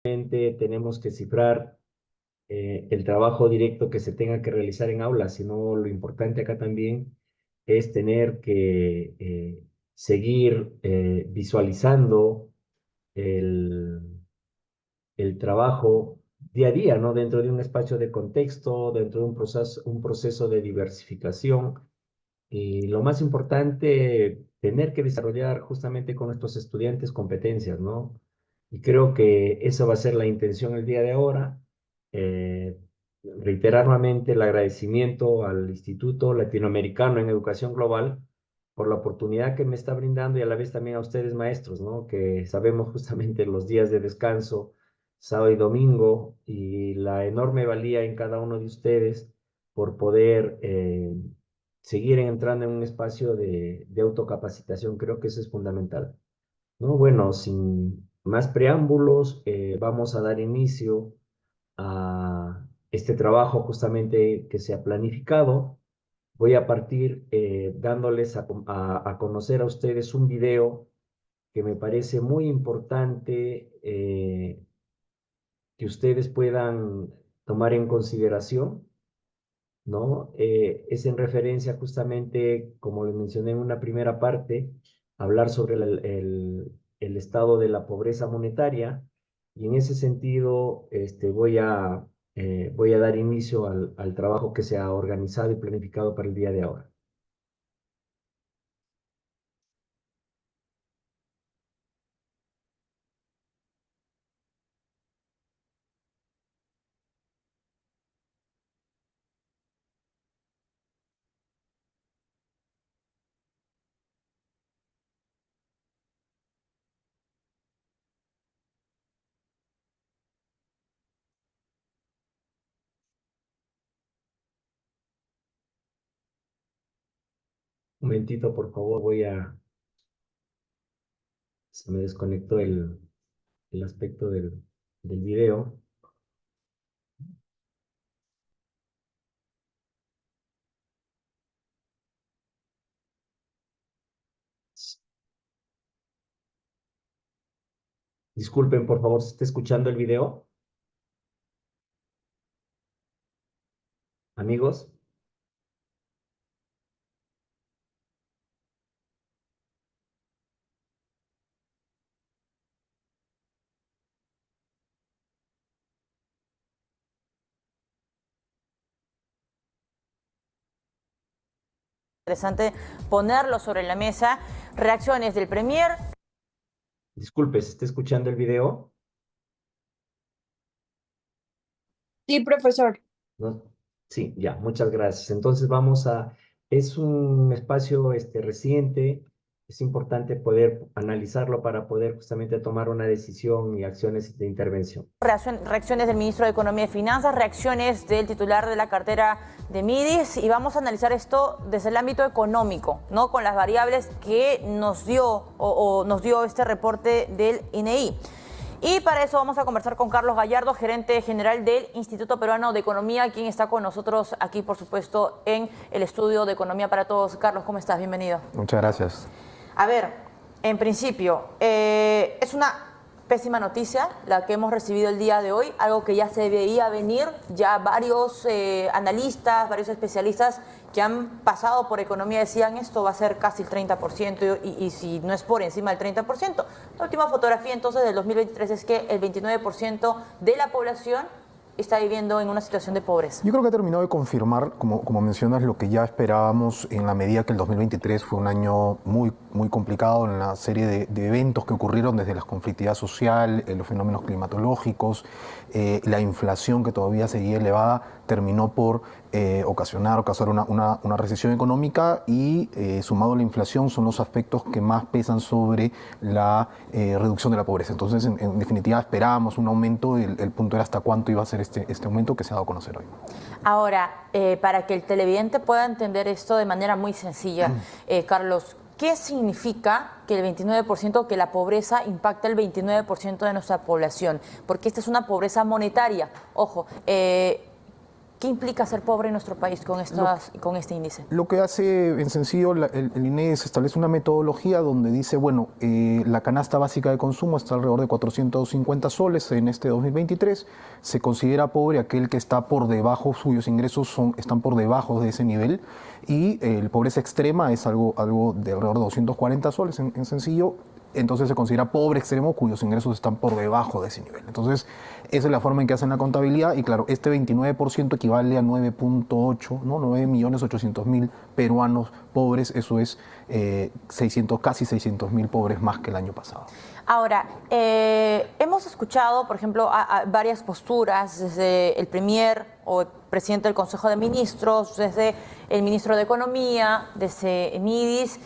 Tenemos que cifrar el trabajo directo que se tenga que realizar en aulas, sino lo importante acá también es tener que seguir visualizando el, el trabajo día a día, ¿no? Dentro de un espacio de contexto, dentro de un proceso de diversificación. Y lo más importante, tener que desarrollar justamente con nuestros estudiantes competencias, ¿no? Y creo que esa va a ser la intención el día de ahora. Eh, Reiterar nuevamente el agradecimiento al Instituto Latinoamericano en Educación Global por la oportunidad que me está brindando y a la vez también a ustedes maestros, ¿no? Que sabemos justamente los días de descanso, sábado y domingo, y la enorme valía en cada uno de ustedes por poder seguir entrando en un espacio de autocapacitación. Creo que eso es fundamental, ¿no? Bueno, sin más preámbulos, vamos a dar inicio a este trabajo justamente que se ha planificado. Voy a partir dándoles a conocer a ustedes un video que me parece muy importante que ustedes puedan tomar en consideración, ¿no? Es en referencia justamente, como les mencioné en una primera parte, hablar sobre el estado de la pobreza monetaria, y en ese sentido voy a dar inicio al trabajo que se ha organizado y planificado para el día de ahora. Un momentito, por favor, se me desconectó el aspecto del video. Disculpen, por favor, ¿se está escuchando el video? Amigos. Interesante ponerlo sobre la mesa. Reacciones del Premier. Disculpe, ¿se está escuchando el video? Sí, profesor. ¿No? Sí, ya, muchas gracias. Entonces es un espacio reciente, es importante poder analizarlo para poder justamente tomar una decisión y acciones de intervención. Reacciones del ministro de Economía y Finanzas, reacciones del titular de la cartera de Midis, y vamos a analizar esto desde el ámbito económico, ¿no? Con las variables que nos dio nos dio este reporte del INEI. Y para eso vamos a conversar con Carlos Gallardo, gerente general del Instituto Peruano de Economía, quien está con nosotros aquí, por supuesto, en el estudio de Economía para Todos. Carlos, ¿cómo estás? Bienvenido. Muchas gracias. A ver, en principio, es una pésima noticia la que hemos recibido el día de hoy, algo que ya se veía venir, ya varios analistas, varios especialistas que han pasado por economía decían esto va a ser casi el 30% y si no es por encima del 30%. La última fotografía entonces del 2023 es que el 29% de la población está viviendo en una situación de pobreza. Yo creo que ha terminado de confirmar, como mencionas, lo que ya esperábamos en la medida que el 2023 fue un año muy complicado en la serie de eventos que ocurrieron desde la conflictividad social, los fenómenos climatológicos, la inflación que todavía seguía elevada, terminó por causar una recesión económica y sumado a la inflación son los aspectos que más pesan sobre la reducción de la pobreza. Entonces, en definitiva, esperábamos un aumento, el punto era hasta cuánto iba a ser este aumento que se ha dado a conocer hoy. Ahora, para que el televidente pueda entender esto de manera muy sencilla, Carlos, ¿qué significa que el 29%, que la pobreza impacta el 29% de nuestra población? Porque esta es una pobreza monetaria. Ojo, ¿Qué implica ser pobre en nuestro país con este índice? Lo que hace en sencillo el INE es establece una metodología donde dice, bueno, la canasta básica de consumo está alrededor de 450 soles en este 2023. Se considera pobre aquel que está por debajo, cuyos ingresos están por debajo de ese nivel. Y la pobreza extrema es algo de alrededor de 240 soles en sencillo. Entonces se considera pobre extremo cuyos ingresos están por debajo de ese nivel. Entonces, esa es la forma en que hacen la contabilidad y claro, este 29% equivale a 9.8, ¿no? 9.800.000 peruanos pobres, eso es casi 600.000 pobres más que el año pasado. Ahora, hemos escuchado, por ejemplo, a varias posturas desde el Premier o el presidente del Consejo de Ministros, desde el ministro de Economía, desde MIDIS,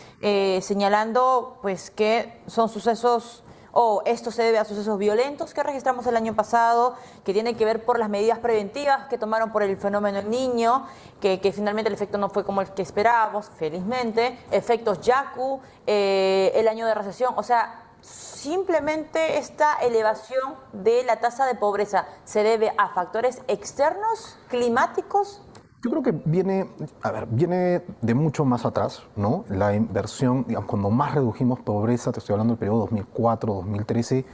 señalando pues, que son sucesos o esto se debe a sucesos violentos que registramos el año pasado, que tienen que ver por las medidas preventivas que tomaron por el fenómeno El Niño, que finalmente el efecto no fue como el que esperábamos, felizmente, efectos Yaku, el año de recesión, o sea, simplemente esta elevación de la tasa de pobreza se debe a factores externos, climáticos. Yo creo que viene de mucho más atrás, ¿no? La inversión, digamos, cuando más redujimos pobreza, te estoy hablando del periodo 2004-2013,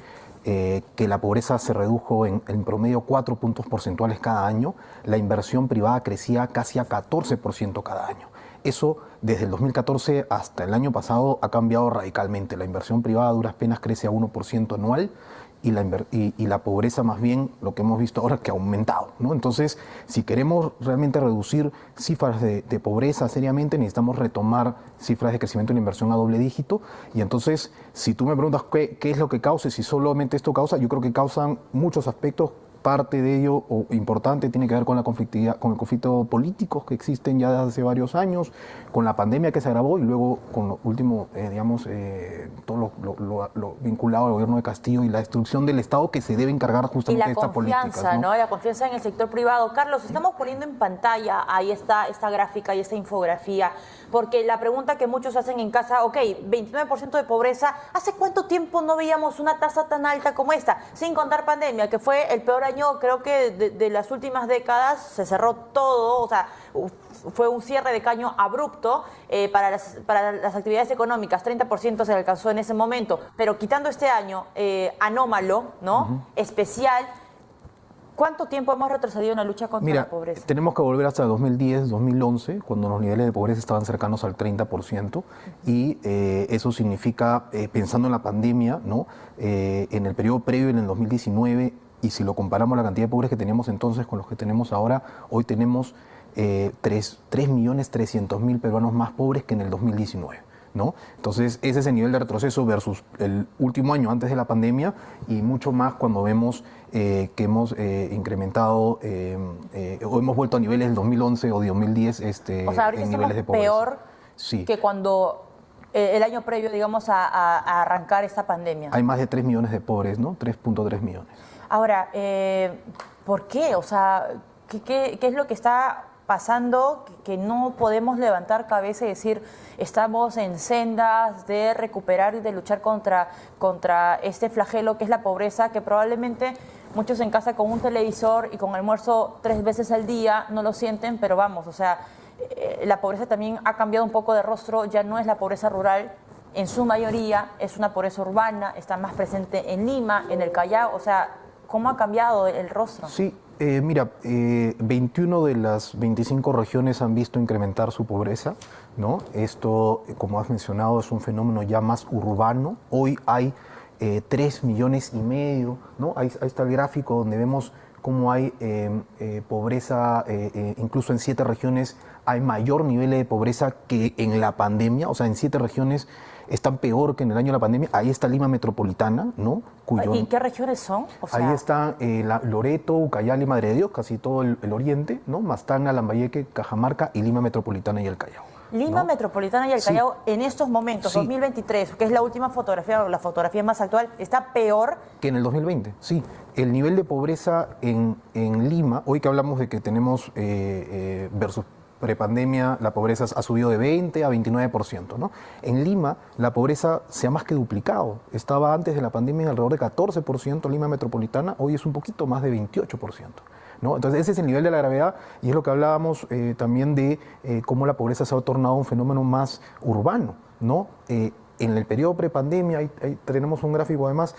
que la pobreza se redujo en promedio 4 puntos porcentuales cada año, la inversión privada crecía casi a 14% cada año. Eso, desde el 2014 hasta el año pasado, ha cambiado radicalmente. La inversión privada a duras penas crece a 1% anual y la pobreza, más bien, lo que hemos visto ahora es que ha aumentado, ¿no? Entonces, si queremos realmente reducir cifras de pobreza seriamente, necesitamos retomar cifras de crecimiento en la inversión a doble dígito. Y entonces, si tú me preguntas qué es lo que causa, si solamente esto causa, yo creo que causan muchos aspectos. Parte de ello, o importante, tiene que ver con la conflictividad, con el conflicto político que existen ya desde hace varios años, con la pandemia que se agravó y luego con lo último, todo lo vinculado al gobierno de Castillo y la destrucción del Estado que se debe encargar justamente de esta política. Y la confianza, ¿no? La confianza en el sector privado. Carlos, estamos poniendo en pantalla ahí está esta gráfica y esta infografía, porque la pregunta que muchos hacen en casa, ok, 29% de pobreza, ¿hace cuánto tiempo no veíamos una tasa tan alta como esta? Sin contar pandemia, que fue el peor año, creo que de las últimas décadas, se cerró todo, o sea, fue un cierre de caño abrupto para las actividades económicas, 30% se alcanzó en ese momento, pero quitando este año anómalo, ¿no? Especial, ¿cuánto tiempo hemos retrocedido en la lucha contra la pobreza? Tenemos que volver hasta 2010, 2011, cuando los niveles de pobreza estaban cercanos al 30%, y eso significa, pensando en la pandemia, ¿no? En el periodo previo, en el 2019, y si lo comparamos la cantidad de pobres que teníamos entonces con los que tenemos ahora, hoy tenemos 3.300.000 peruanos más pobres que en el 2019. ¿No? Entonces, ese es el nivel de retroceso versus el último año antes de la pandemia y mucho más cuando vemos que hemos incrementado o hemos vuelto a niveles del 2011 o de 2010 o sea, ahorita en niveles de pobreza. Peor que cuando el año previo, digamos, a arrancar esta pandemia. Hay más de 3 millones de pobres, ¿no? 3.3 millones. Ahora, ¿por qué? O sea, ¿qué es lo que está pasando que no podemos levantar cabeza y decir estamos en sendas de recuperar y de luchar contra este flagelo que es la pobreza, que probablemente muchos en casa con un televisor y con almuerzo 3 veces al día no lo sienten, pero vamos, o sea, la pobreza también ha cambiado un poco de rostro, ya no es la pobreza rural, en su mayoría es una pobreza urbana, está más presente en Lima, en el Callao, o sea, ¿cómo ha cambiado el rostro? Sí. Mira, 21 de las 25 regiones han visto incrementar su pobreza, ¿no? Esto, como has mencionado, es un fenómeno ya más urbano. Hoy hay 3,5 millones, ¿no? Ahí está el gráfico donde vemos cómo hay pobreza, incluso en 7 regiones hay mayor nivel de pobreza que en la pandemia, o sea, en 7 regiones están peor que en el año de la pandemia. Ahí está Lima Metropolitana, ¿no? ¿Y qué regiones son? O sea... Ahí está Loreto, Ucayali, Madre de Dios, casi todo el oriente, ¿no? Mastanga, Lambayeque, Cajamarca y Lima Metropolitana y el Callao. Lima Metropolitana y el Callao en estos momentos, 2023, que es la última fotografía, o la fotografía más actual, ¿está peor? Que en el 2020, sí. El nivel de pobreza en Lima, hoy que hablamos de que tenemos versus prepandemia, la pobreza ha subido de 20 a 29%, ¿no? En Lima, la pobreza se ha más que duplicado. Estaba antes de la pandemia alrededor de 14% Lima Metropolitana, hoy es un poquito más de 28%. ¿no? Entonces ese es el nivel de la gravedad y es lo que hablábamos también de cómo la pobreza se ha tornado un fenómeno más urbano, ¿no? En el periodo prepandemia, ahí tenemos un gráfico además,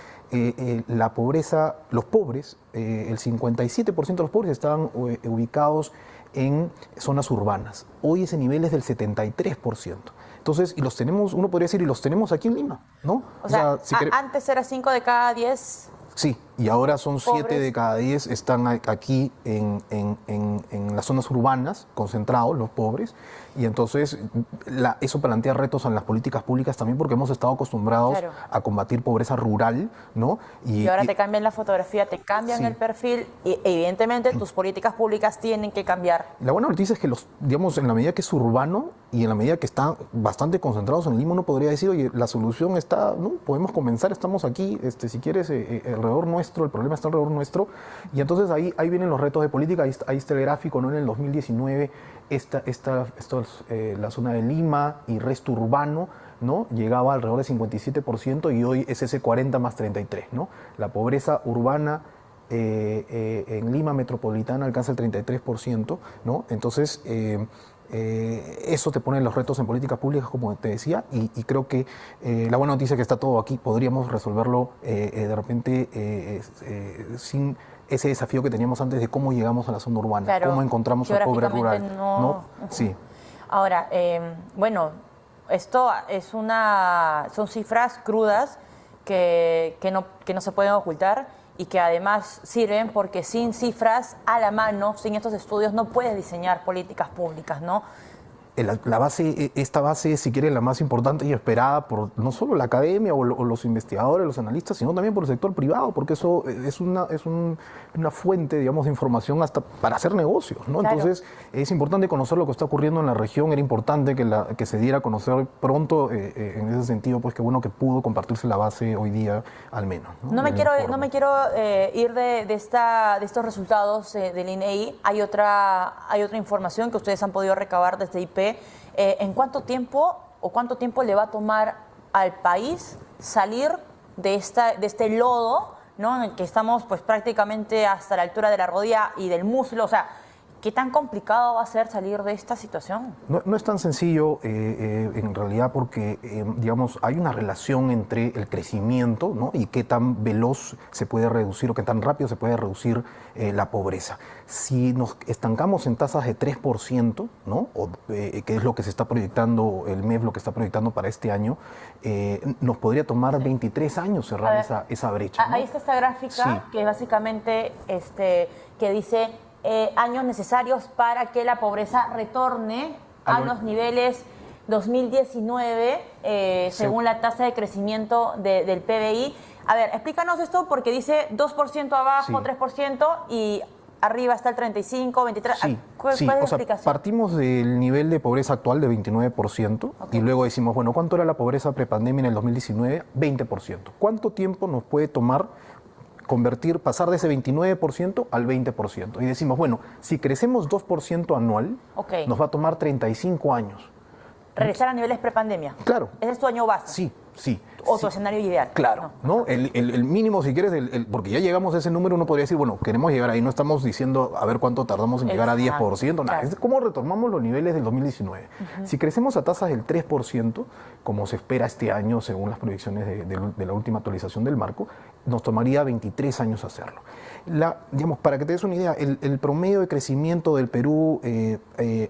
la pobreza, los pobres, el 57% de los pobres estaban ubicados en zonas urbanas. Hoy ese nivel es del 73%. Entonces, y los tenemos, uno podría decir, y los tenemos aquí en Lima, ¿no? O sea, antes era 5 de cada 10. Sí, y ahora son 7 pobres. de cada 10 están aquí en las zonas urbanas, concentrados los pobres, y entonces eso plantea retos en las políticas públicas también porque hemos estado acostumbrados Claro. a combatir pobreza rural, ¿no? Y ahora te cambian la fotografía, te cambian Sí. el perfil y evidentemente tus políticas públicas tienen que cambiar. La buena noticia es que digamos, en la medida que es urbano y en la medida que están bastante concentrados en Lima, uno podría decir, oye, la solución está, ¿no? Podemos comenzar, estamos aquí, si quieres, alrededor nuestro, el problema está alrededor nuestro. Y entonces ahí vienen los retos de política, ahí está el gráfico, ¿no? En el 2019, la zona de Lima y resto urbano, ¿no? Llegaba alrededor del 57% y hoy es ese 40 más 33, ¿no? La pobreza urbana en Lima metropolitana alcanza el 33%, ¿no? Entonces, eso te pone los retos en políticas públicas, como te decía, y creo que la buena noticia es que está todo aquí, podríamos resolverlo de repente sin ese desafío que teníamos antes de cómo llegamos a la zona urbana, Claro, cómo encontramos al pobre rural. geográficamente ¿no? Sí. Ahora, bueno, esto son cifras crudas que no se pueden ocultar y que además sirven porque sin cifras a la mano, sin estos estudios, no puedes diseñar políticas públicas, ¿no? Esta base, si quieres, la más importante y esperada por no solo la academia o los investigadores, los analistas, sino también por el sector privado, porque eso es una fuente, digamos, de información hasta para hacer negocios, ¿no? Claro. Entonces, es importante conocer lo que está ocurriendo en la región, era importante que se diera a conocer pronto, en ese sentido, pues qué bueno que pudo compartirse la base hoy día, al menos. No me quiero ir de estos resultados del INEI. Hay otra información que ustedes han podido recabar desde IP. ¿En cuánto tiempo le va a tomar al país salir de este lodo, ¿no? En el que estamos pues prácticamente hasta la altura de la rodilla y del muslo? O sea, ¿qué tan complicado va a ser salir de esta situación? No es tan sencillo en realidad porque, digamos, hay una relación entre el crecimiento, ¿no? Y qué tan veloz se puede reducir o qué tan rápido se puede reducir la pobreza. Si nos estancamos en tasas de 3%, ¿no? Que es lo que se está proyectando, el MEF lo que está proyectando para este año, nos podría tomar 23 años cerrar esa brecha, ¿no? Ahí está esta gráfica Sí. que básicamente que dice años necesarios para que la pobreza retorne a los niveles 2019 según la tasa de crecimiento del PBI. A ver, explícanos esto porque dice 2% abajo, Sí. 3% y arriba está el 35, 23. Sí, ¿Cuál sí. es la O sea, explicación? partimos del nivel de pobreza actual de 29% y luego decimos, bueno, ¿cuánto era la pobreza prepandemia en el 2019? 20%. ¿Cuánto tiempo nos puede tomar pasar de ese 29% al 20%? Y decimos, bueno, si crecemos 2% anual, Ok. nos va a tomar 35 años. Regresar a niveles prepandemia. Claro. Ese es tu año base. Sí, sí. O sí. tu escenario ideal. Claro, ¿no? El mínimo, si quieres, porque ya llegamos a ese número, uno podría decir, bueno, queremos llegar ahí, no estamos diciendo a ver cuánto tardamos en llegar a 10%, nada, Claro. es cómo retomamos los niveles del 2019. Si crecemos a tasas del 3%, como se espera este año, según las proyecciones de la última actualización del marco, nos tomaría 23 años hacerlo. Digamos, para que te des una idea, el promedio de crecimiento del Perú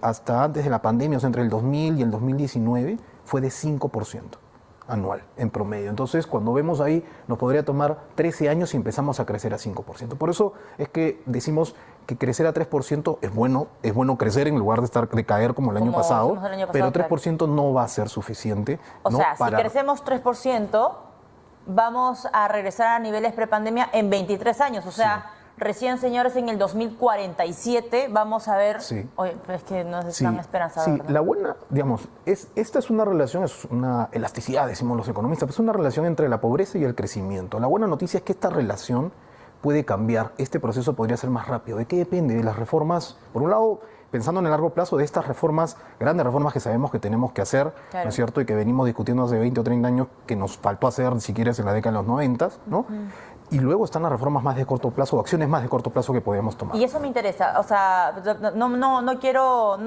hasta antes de la pandemia, o sea, entre el 2000 y el 2019, fue de 5% anual en promedio. Entonces, cuando vemos ahí, nos podría tomar 13 años y empezamos a crecer a 5%. Por eso es que decimos que crecer a 3% es bueno crecer en lugar de caer como el año Como pasado, hicimos el año pero pasado, 3% no va a ser suficiente. O ¿no? sea, si crecemos 3%, vamos a regresar a niveles prepandemia en 23 años. O sea, recién, señores, en el 2047 vamos a ver... Sí. Oye, pero es que no es Sí, tan esperanzador, sí, ¿no? la buena, digamos, esta es una relación, es una elasticidad, decimos los economistas, pero es una relación entre la pobreza y el crecimiento. La buena noticia es que esta relación puede cambiar, este proceso podría ser más rápido. ¿De qué depende? De las reformas, por un lado, pensando en el largo plazo, de estas reformas, grandes reformas que sabemos que tenemos que hacer, Claro. ¿no es cierto? Y que venimos discutiendo hace 20 o 30 años, que nos faltó hacer, si quieres, en la década de los 90, ¿no? Y luego están las reformas más de corto plazo, o acciones más de corto plazo que podemos tomar. Y eso me interesa, o sea, no quiero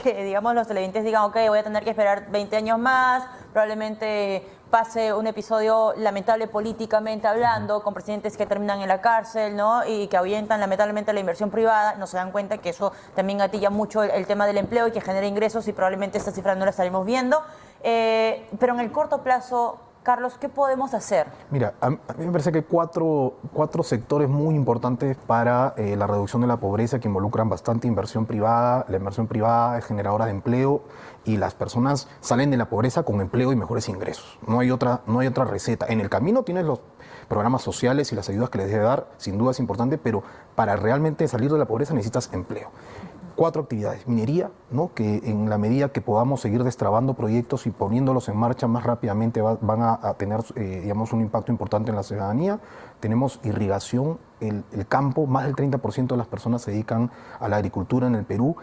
que, digamos, los televidentes digan, ok, voy a tener que esperar 20 años más, probablemente pase un episodio lamentable políticamente hablando, con presidentes que terminan en la cárcel, ¿no? Y que ahuyentan lamentablemente la inversión privada, no se dan cuenta que eso también gatilla mucho el tema del empleo y que genera ingresos y probablemente esta cifra no la estaremos viendo. Pero en el corto plazo, Carlos, ¿qué podemos hacer? Mira, a mí me parece que hay cuatro sectores muy importantes para la reducción de la pobreza que involucran bastante inversión privada. La inversión privada es generadora de empleo y las personas salen de la pobreza con empleo y mejores ingresos. No hay otra receta. En el camino tienes los programas sociales y las ayudas que les debe dar, sin duda es importante, pero para realmente salir de la pobreza necesitas empleo. 4 actividades. Minería, ¿no? Que en la medida que podamos seguir destrabando proyectos y poniéndolos en marcha más rápidamente van a tener digamos, un impacto importante en la ciudadanía. Tenemos irrigación, el campo, más del 30% de las personas se dedican a la agricultura en el Perú.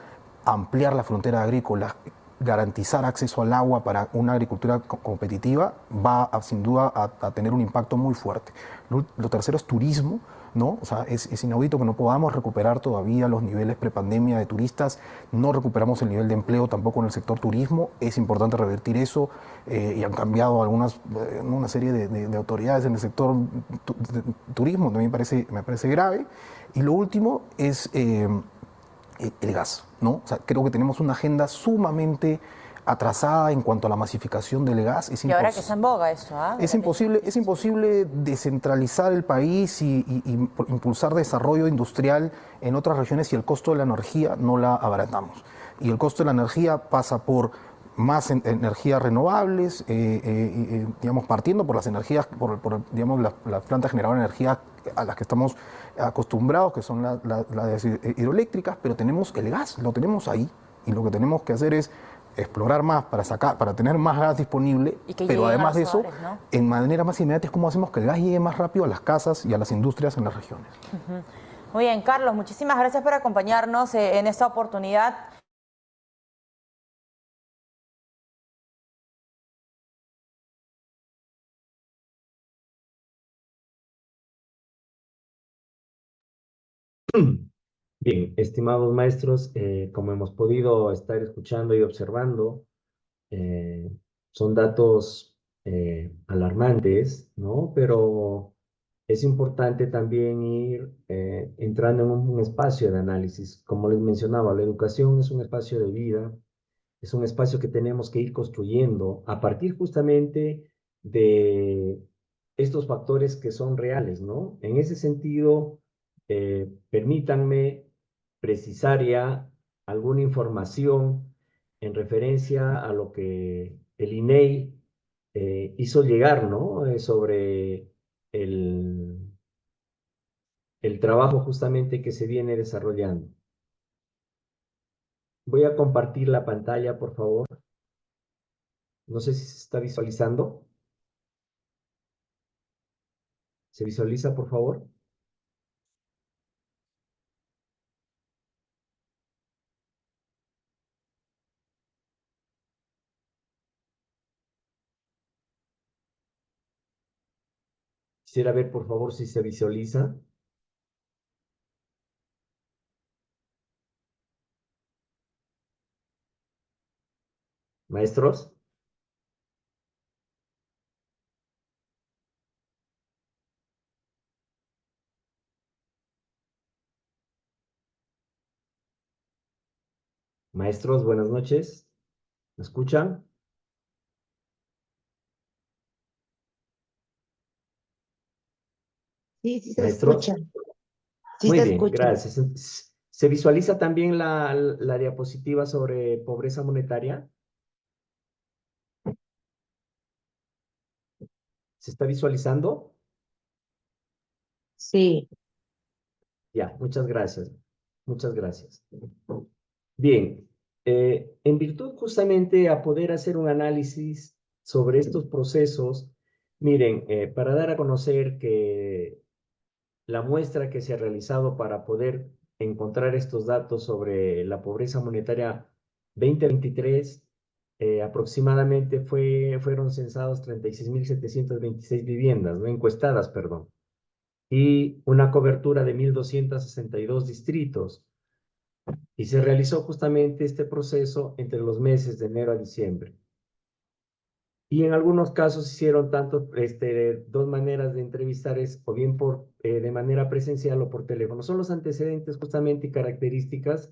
Ampliar la frontera agrícola, garantizar acceso al agua para una agricultura competitiva va sin duda a tener un impacto muy fuerte. Lo tercero es turismo, ¿no? O sea, es inaudito que no podamos recuperar todavía los niveles prepandemia de turistas, no recuperamos el nivel de empleo tampoco en el sector turismo, es importante revertir eso y han cambiado una serie de autoridades en el sector turismo, también me parece grave. Y lo último es el gas, ¿no? O sea, creo que tenemos una agenda sumamente atrasada en cuanto a la masificación del gas. Y ahora que está en boga esto, ¿ah? Es imposible descentralizar el país y impulsar desarrollo industrial en otras regiones si el costo de la energía no la abaratamos. Y el costo de la energía pasa por más energías renovables, digamos, partiendo por las energías, digamos, las plantas generadoras de energía a las que estamos acostumbrados, que son las hidroeléctricas, pero tenemos el gas, lo tenemos ahí, y lo que tenemos que hacer es explorar más para tener más gas disponible, pero además de eso, hogares, ¿no? en manera más inmediata es cómo hacemos que el gas llegue más rápido a las casas y a las industrias en las regiones. Muy bien, Carlos, muchísimas gracias por acompañarnos en esta oportunidad. Bien, estimados maestros, como hemos podido estar escuchando y observando, eh, son datos alarmantes, ¿no? Pero es importante también ir entrando en un espacio de análisis. Como les mencionaba, la educación es un espacio de vida, es un espacio que tenemos que ir construyendo a partir justamente de estos factores que son reales, ¿no? En ese sentido, permítanme precisar ya alguna información en referencia a lo que el INEI hizo llegar, ¿no? Sobre el, el trabajo justamente que se viene desarrollando. Voy a compartir la pantalla, por favor. No sé si se está visualizando. ¿Se visualiza, por favor? Quisiera ver, por favor, si se visualiza. Maestros. Maestros, buenas noches. ¿Me escuchan? Sí, sí se escucha. Maestros. Sí Muy se bien, escucha. gracias. ¿Se visualiza también la diapositiva sobre pobreza monetaria? ¿Se está visualizando? Sí. Ya, muchas gracias. Muchas gracias. Bien, en virtud justamente a poder hacer un análisis sobre estos procesos, miren, para dar a conocer que la muestra que se ha realizado para poder encontrar estos datos sobre la pobreza monetaria 2023, aproximadamente fueron censados 36.726 viviendas, no encuestadas, perdón. y una cobertura de 1.262 distritos. Y se realizó justamente este proceso entre los meses de enero a diciembre. Y en algunos casos hicieron tanto, dos maneras de entrevistar, o bien de manera presencial o por teléfono. Son los antecedentes justamente y características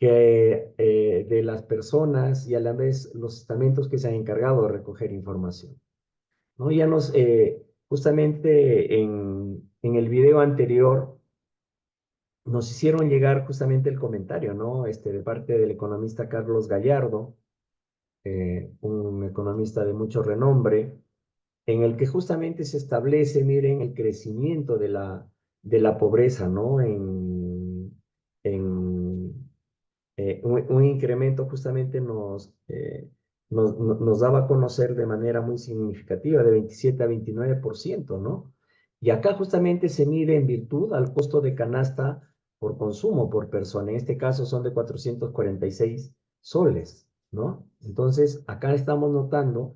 de las personas y a la vez los estamentos que se han encargado de recoger información, ¿no? Ya justamente en el video anterior, nos hicieron llegar justamente el comentario, ¿no? De parte del economista Carlos Gallardo, un economista de mucho renombre, en el que justamente se establece, miren, el crecimiento de la pobreza, ¿no? Un incremento justamente nos daba a conocer de manera muy significativa, de 27 a 29%, ¿no? Y acá justamente se mide en virtud al costo de canasta por consumo por persona. En este caso son de 446 soles, ¿no? Entonces, acá estamos notando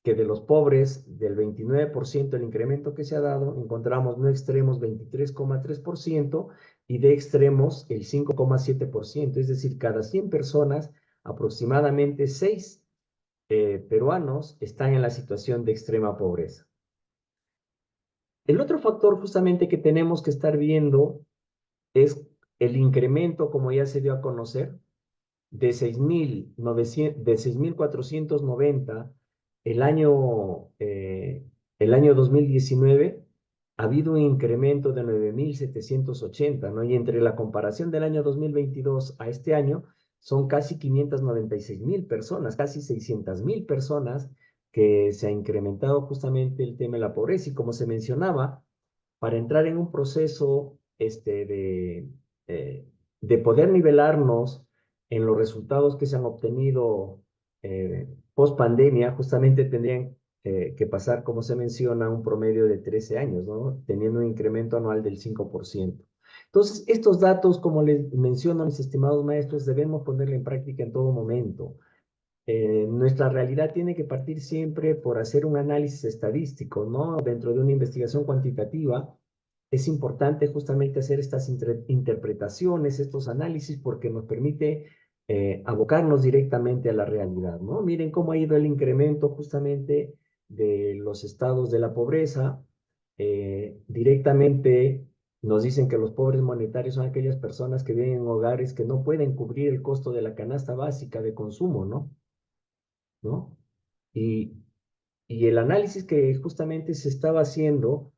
que de los pobres, del 29% el incremento que se ha dado, encontramos no extremos 23,3% y de extremos el 5,7%. Es decir, cada 100 personas, aproximadamente 6 peruanos están en la situación de extrema pobreza. El otro factor justamente que tenemos que estar viendo es el incremento, como ya se dio a conocer, de 6.490 el año 2019, ha habido un incremento de 9.780, ¿no? Y entre la comparación del año 2022 a este año, son casi 596.000 personas, casi 600.000 personas que se ha incrementado justamente el tema de la pobreza. Y como se mencionaba, para entrar en un proceso de poder nivelarnos en los resultados que se han obtenido post pandemia, justamente tendrían que pasar, como se menciona, un promedio de 13 años, ¿no? Teniendo un incremento anual del 5%. Entonces, estos datos, como les menciono, mis estimados maestros, debemos ponerle en práctica en todo momento. Nuestra realidad tiene que partir siempre por hacer un análisis estadístico, ¿no? Dentro de una investigación cuantitativa, es importante justamente hacer estas interpretaciones, estos análisis, porque nos permite abocarnos directamente a la realidad, ¿no? Miren cómo ha ido el incremento justamente de los estados de la pobreza. Directamente nos dicen que los pobres monetarios son aquellas personas que viven en hogares que no pueden cubrir el costo de la canasta básica de consumo, ¿no? ¿No? Y, y el análisis que justamente se estaba haciendo,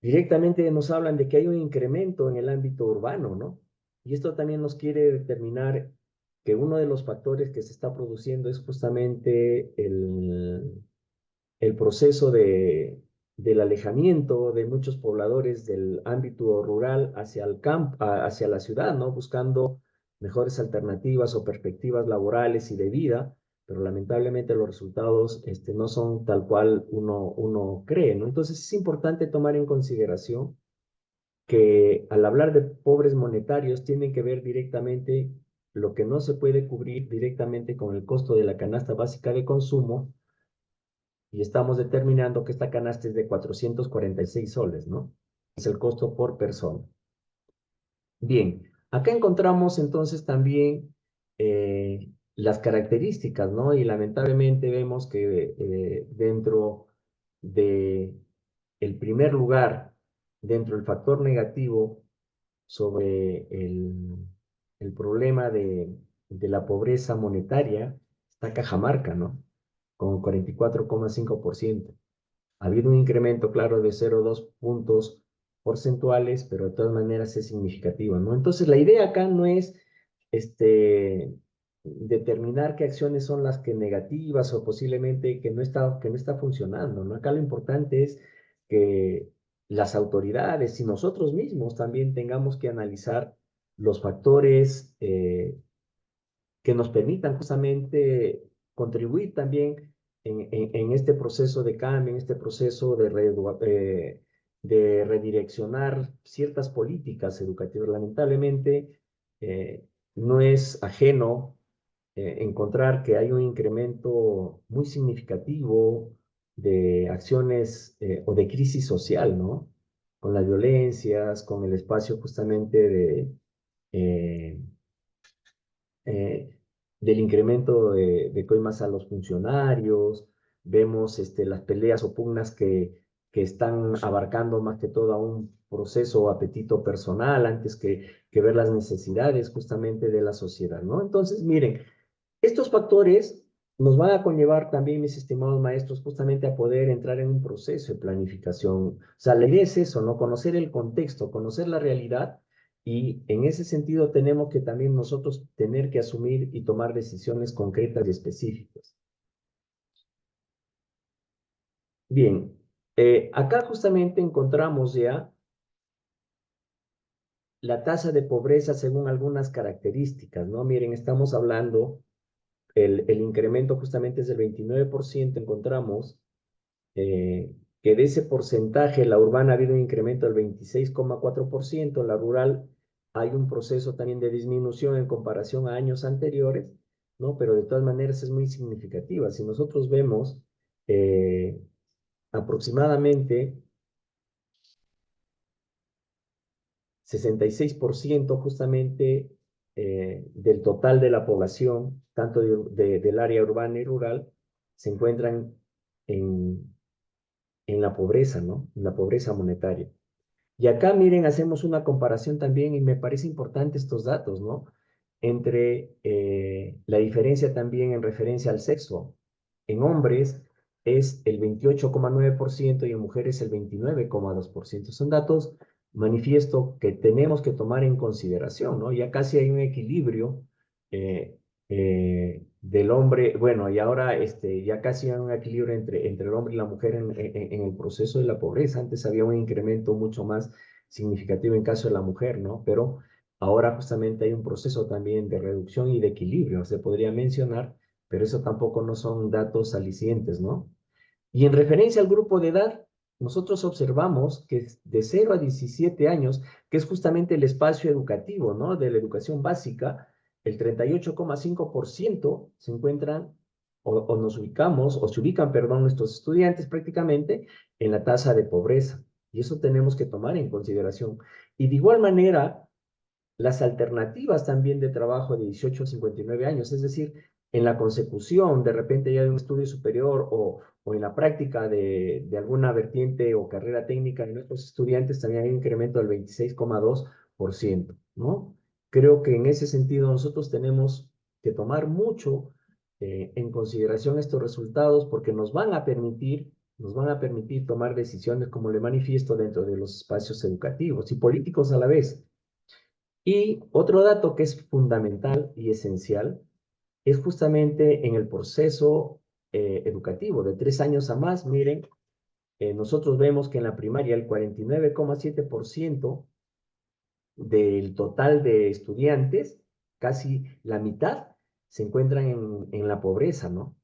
directamente nos hablan de que hay un incremento en el ámbito urbano, ¿no? Y esto también nos quiere determinar que uno de los factores que se está produciendo es justamente el proceso del alejamiento de muchos pobladores del ámbito rural hacia el campo, hacia la ciudad, ¿no? Buscando mejores alternativas o perspectivas laborales y de vida, pero lamentablemente los resultados no son tal cual uno cree, ¿no? Entonces es importante tomar en consideración que al hablar de pobres monetarios tienen que ver directamente lo que no se puede cubrir directamente con el costo de la canasta básica de consumo, y estamos determinando que esta canasta es de 446 soles, ¿no? Es el costo por persona. Bien, acá encontramos entonces también las características, ¿no? Y lamentablemente vemos que dentro de el primer lugar, dentro del factor negativo sobre el problema de la pobreza monetaria, está Cajamarca, ¿no? Con 44,5%. Ha habido un incremento, claro, de 0,2 puntos porcentuales, pero de todas maneras es significativo, ¿no? Entonces, la idea acá no es determinar qué acciones son las que negativas o posiblemente que no está funcionando, ¿no? Acá lo importante es que las autoridades y nosotros mismos también tengamos que analizar los factores que nos permitan justamente contribuir también en este proceso de cambio, en este proceso de redireccionar ciertas políticas educativas. Lamentablemente, no es ajeno encontrar que hay un incremento muy significativo de acciones o de crisis social, ¿no? con las violencias, con el espacio justamente eh, eh, del incremento de coimas a los funcionarios, vemos las peleas o pugnas que están abarcando más que todo a un proceso o apetito personal antes que ver las necesidades justamente de la sociedad, ¿no? Entonces, miren, estos factores nos van a conllevar también, mis estimados maestros, justamente a poder entrar en un proceso de planificación. O sea, la idea es eso, ¿no? Conocer el contexto, conocer la realidad y en ese sentido tenemos que también nosotros tener que asumir y tomar decisiones concretas y específicas. Bien, acá justamente encontramos ya la tasa de pobreza según algunas características, ¿no? Miren, estamos hablando, el incremento justamente es del 29%, encontramos que de ese porcentaje, la urbana ha habido un incremento del 26,4%, la rural hay un proceso también de disminución en comparación a años anteriores, ¿no? Pero de todas maneras es muy significativa. Si nosotros vemos eh, aproximadamente 66% justamente del total de la población, tanto del área urbana y rural, se encuentran en, en la pobreza, ¿no? En la pobreza monetaria. Y acá, miren, hacemos una comparación también y me parece importante estos datos, ¿no? Entre la diferencia también en referencia al sexo. En hombres es el 28,9% y en mujeres el 29,2%. Son datos manifiesto que tenemos que tomar en consideración, ¿no? Ya casi hay un equilibrio eh, del hombre, bueno, y ahora ya casi hay un equilibrio entre el hombre y la mujer en el proceso de la pobreza. Antes había un incremento mucho más significativo en caso de la mujer, ¿no? Pero ahora justamente hay un proceso también de reducción y de equilibrio, se podría mencionar, pero eso tampoco no son datos alicientes, ¿no? Y en referencia al grupo de edad, nosotros observamos que de 0 a 17 años, que es justamente el espacio educativo, ¿no? De la educación básica, el 38,5% se encuentran o nos ubicamos, o se ubican, perdón, nuestros estudiantes prácticamente en la tasa de pobreza. Y eso tenemos que tomar en consideración. Y de igual manera, las alternativas también de trabajo de 18 a 59 años, es decir, en la consecución de repente ya de un estudio superior o en la práctica de alguna vertiente o carrera técnica de nuestros estudiantes, también hay un incremento del 26,2%, ¿no? Creo que en ese sentido nosotros tenemos que tomar mucho en consideración estos resultados porque nos van a permitir tomar decisiones, como le manifiesto, dentro de los espacios educativos y políticos a la vez. Y otro dato que es fundamental y esencial es justamente en el proceso educativo de 3 años a más. Miren, nosotros vemos que en la primaria el 49,7% del total de estudiantes, casi la mitad, se encuentran en la pobreza, ¿no?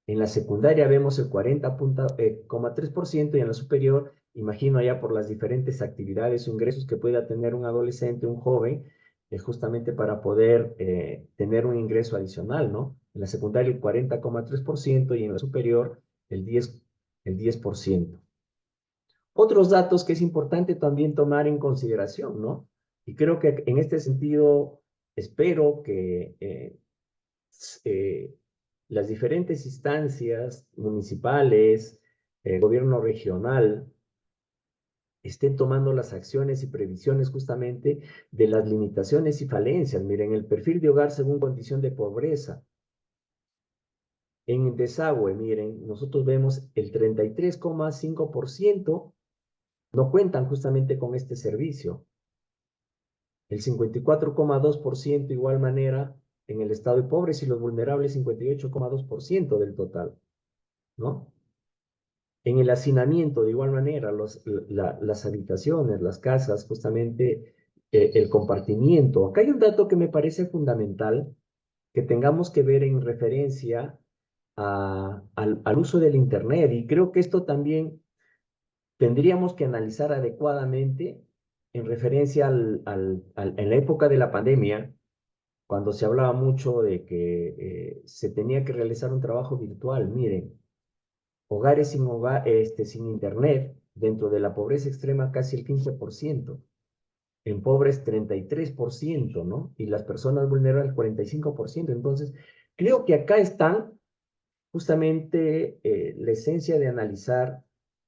En la secundaria vemos el 40,3% y en la superior, imagino ya por las diferentes actividades o ingresos que pueda tener un adolescente, un joven, justamente para poder tener un ingreso adicional, ¿no? En la secundaria el 40,3% y en la superior el 10%. Otros datos que es importante también tomar en consideración, ¿no? Y creo que en este sentido espero que eh, las diferentes instancias municipales, gobierno regional, estén tomando las acciones y previsiones justamente de las limitaciones y falencias. Miren, el perfil de hogar según condición de pobreza. En desagüe, miren, nosotros vemos el 33,5% no cuentan justamente con este servicio. El 54,2% igual manera en el estado de pobres y los vulnerables 58,2% del total, ¿no? En el hacinamiento, de igual manera, las habitaciones, las casas, justamente el compartimiento. Acá hay un dato que me parece fundamental que tengamos que ver en referencia al uso del Internet. Y creo que esto también tendríamos que analizar adecuadamente en referencia en la época de la pandemia, cuando se hablaba mucho de que se tenía que realizar un trabajo virtual. Miren, hogares sin internet, dentro de la pobreza extrema casi el 15%, en pobres 33%, ¿no? Y las personas vulnerables el 45%. Entonces, creo que acá están justamente la esencia de analizar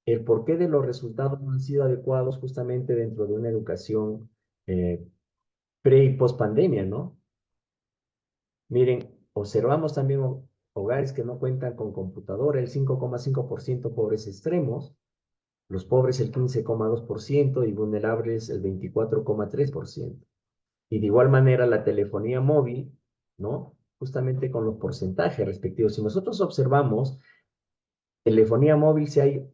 el porqué de los resultados no han sido adecuados justamente dentro de una educación pre y post pandemia, ¿no? Miren, observamos también hogares que no cuentan con computadora, el 5,5% pobres extremos, los pobres el 15,2% y vulnerables el 24,3%. Y de igual manera la telefonía móvil, ¿no? Justamente con los porcentajes respectivos. Si nosotros observamos telefonía móvil, si hay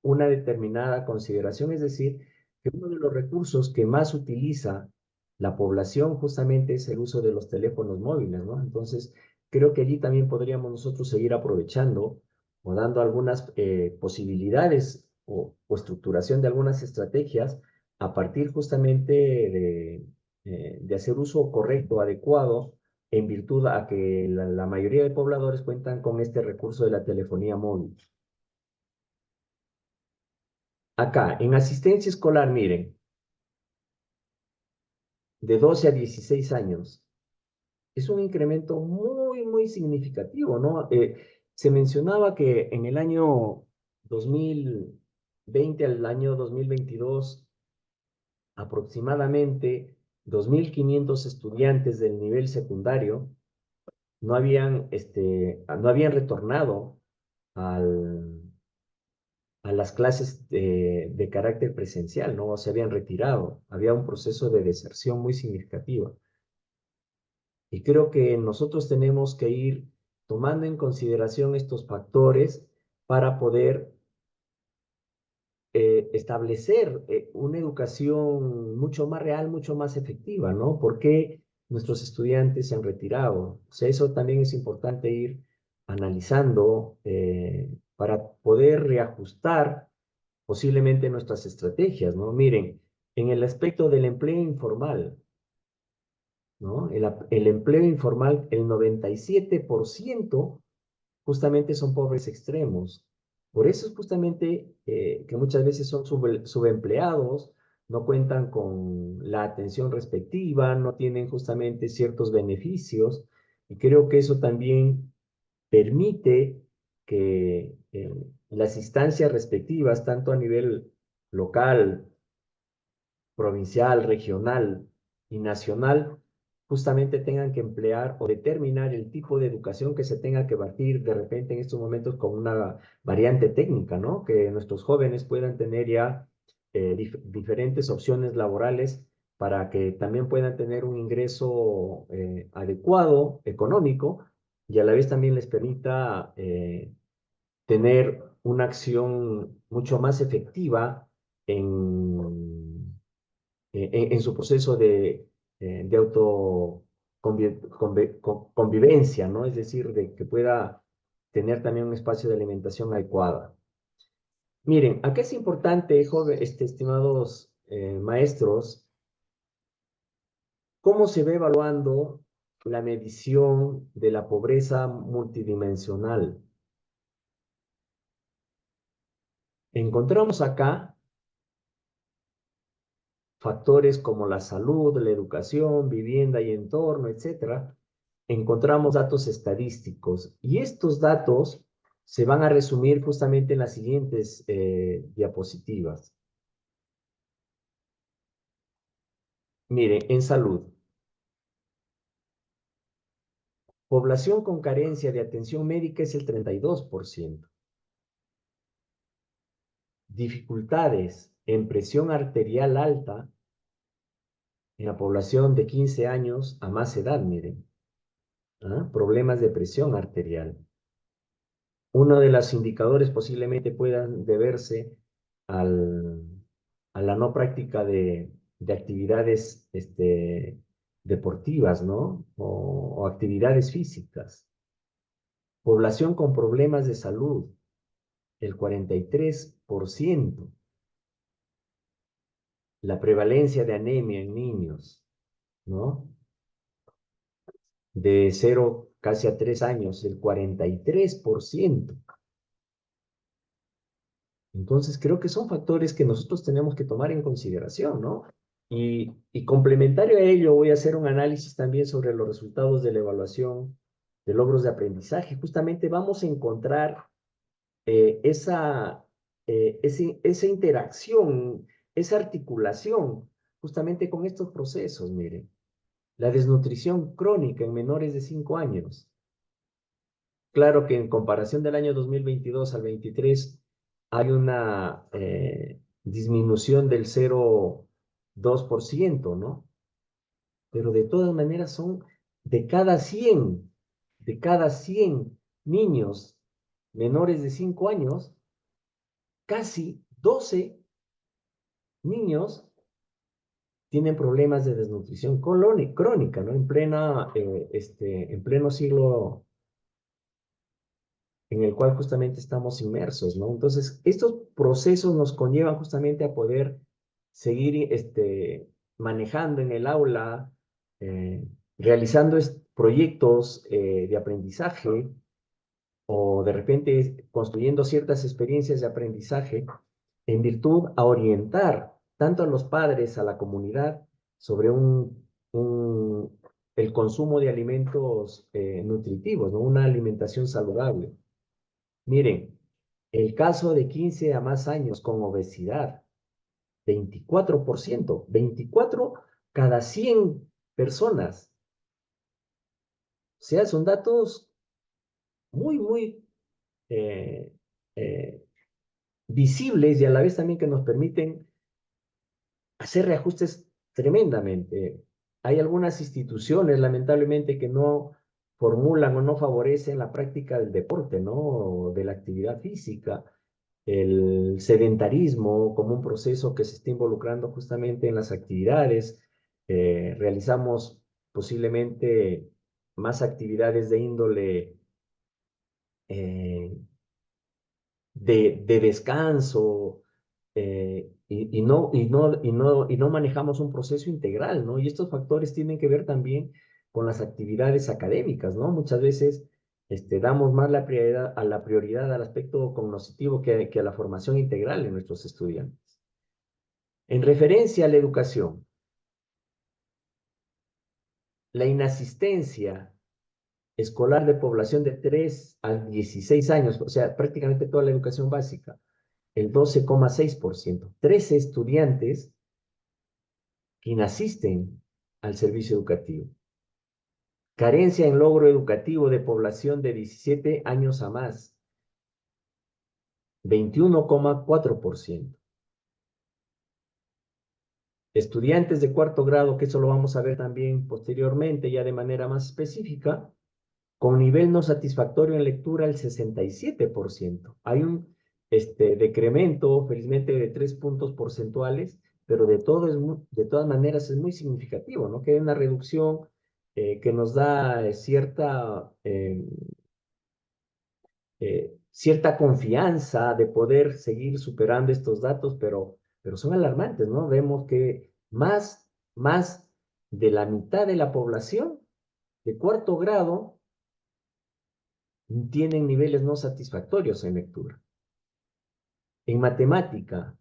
una determinada consideración, es decir, que uno de los recursos que más utiliza la población justamente es el uso de los teléfonos móviles, ¿no? Entonces, creo que allí también podríamos nosotros seguir aprovechando o dando algunas posibilidades o estructuración de algunas estrategias a partir justamente de hacer uso correcto, adecuado, en virtud a que la mayoría de pobladores cuentan con este recurso de la telefonía móvil. Acá, en asistencia escolar, miren, de 12 a 16 años, es un incremento muy significativo, ¿no? Se mencionaba que en el año 2020 al año 2022, aproximadamente 2.500 estudiantes del nivel secundario no habían retornado al, a las clases de carácter presencial, ¿no? Se habían retirado. Había un proceso de deserción muy significativo. Y creo que nosotros tenemos que ir tomando en consideración estos factores para poder establecer una educación mucho más real, mucho más efectiva, ¿no? ¿Por qué nuestros estudiantes se han retirado? O sea, eso también es importante ir analizando para poder reajustar posiblemente nuestras estrategias, ¿no? Miren, en el aspecto del empleo informal, ¿no? El empleo informal, el 97% justamente son pobres extremos. Por eso es justamente que muchas veces son subempleados, no cuentan con la atención respectiva, no tienen justamente ciertos beneficios, y creo que eso también permite que las instancias respectivas, tanto a nivel local, provincial, regional y nacional, justamente tengan que emplear o determinar el tipo de educación que se tenga que partir de repente en estos momentos con una variante técnica, ¿no? Que nuestros jóvenes puedan tener ya diferentes opciones laborales para que también puedan tener un ingreso adecuado, económico, y a la vez también les permita tener una acción mucho más efectiva en su proceso de convivencia, ¿no? Es decir, de que pueda tener también un espacio de alimentación adecuada. Miren, acá es importante, estimados maestros, cómo se va evaluando la medición de la pobreza multidimensional. Encontramos acá factores como la salud, la educación, vivienda y entorno, etcétera. Encontramos datos estadísticos y estos datos se van a resumir justamente en las siguientes diapositivas. Miren, en salud. Población con carencia de atención médica es el 32%. Dificultades en presión arterial alta en la población de 15 años a más edad, miren. ¿Ah? Problemas de presión arterial. Uno de los indicadores posiblemente puedan deberse al, a la no práctica de actividades deportivas, ¿no? O actividades físicas. Población con problemas de salud, el 43%. La prevalencia de anemia en niños, ¿no? De 0 casi a 3 años, el 43%. Entonces, creo que son factores que nosotros tenemos que tomar en consideración, ¿no? Y complementario a ello, voy a hacer un análisis también sobre los resultados de la evaluación de logros de aprendizaje. Justamente vamos a encontrar esa interacción, esa articulación, justamente con estos procesos, miren. La desnutrición crónica en menores de 5 años. Claro que en comparación del año 2022 al 23 hay una disminución del 0,2%, ¿no? Pero de todas maneras son de cada 100, de cada 100 niños menores de 5 años, casi 12 niños tienen problemas de desnutrición crónica, ¿no? En pleno siglo en el cual justamente estamos inmersos, ¿no? Entonces, estos procesos nos conllevan justamente a poder seguir manejando en el aula, realizando proyectos de aprendizaje o de repente construyendo ciertas experiencias de aprendizaje en virtud a orientar tanto a los padres, a la comunidad, sobre el consumo de alimentos nutritivos, ¿no? Una alimentación saludable. Miren, el caso de 15 a más años con obesidad, 24%, 24 cada 100 personas. O sea, son datos muy eh, eh, visibles y a la vez también que nos permiten hacer reajustes tremendamente. Hay algunas instituciones, lamentablemente, que no formulan o no favorecen la práctica del deporte, ¿no? O de la actividad física, el sedentarismo como un proceso que se está involucrando justamente en las actividades. Realizamos posiblemente más actividades de índole eh, de descanso, y no manejamos un proceso integral, ¿no? Y estos factores tienen que ver también con las actividades académicas, ¿no? Muchas veces damos más la prioridad al aspecto cognoscitivo que a la formación integral de nuestros estudiantes. En referencia a la educación, la inasistencia escolar de población de 3 a 16 años, o sea, prácticamente toda la educación básica, el 12,6%. 13 estudiantes que inasisten al servicio educativo. Carencia en logro educativo de población de 17 años a más, 21,4%. Estudiantes de cuarto grado, que eso lo vamos a ver también posteriormente, ya de manera más específica, con nivel no satisfactorio en lectura el 67%. Hay un decremento, felizmente, de 3 puntos porcentuales, pero de todas maneras es muy significativo, ¿no? Que hay una reducción que nos da cierta confianza de poder seguir superando estos datos, pero son alarmantes, ¿no? Vemos que más de la mitad de la población de cuarto grado tienen niveles no satisfactorios en lectura. En matemática,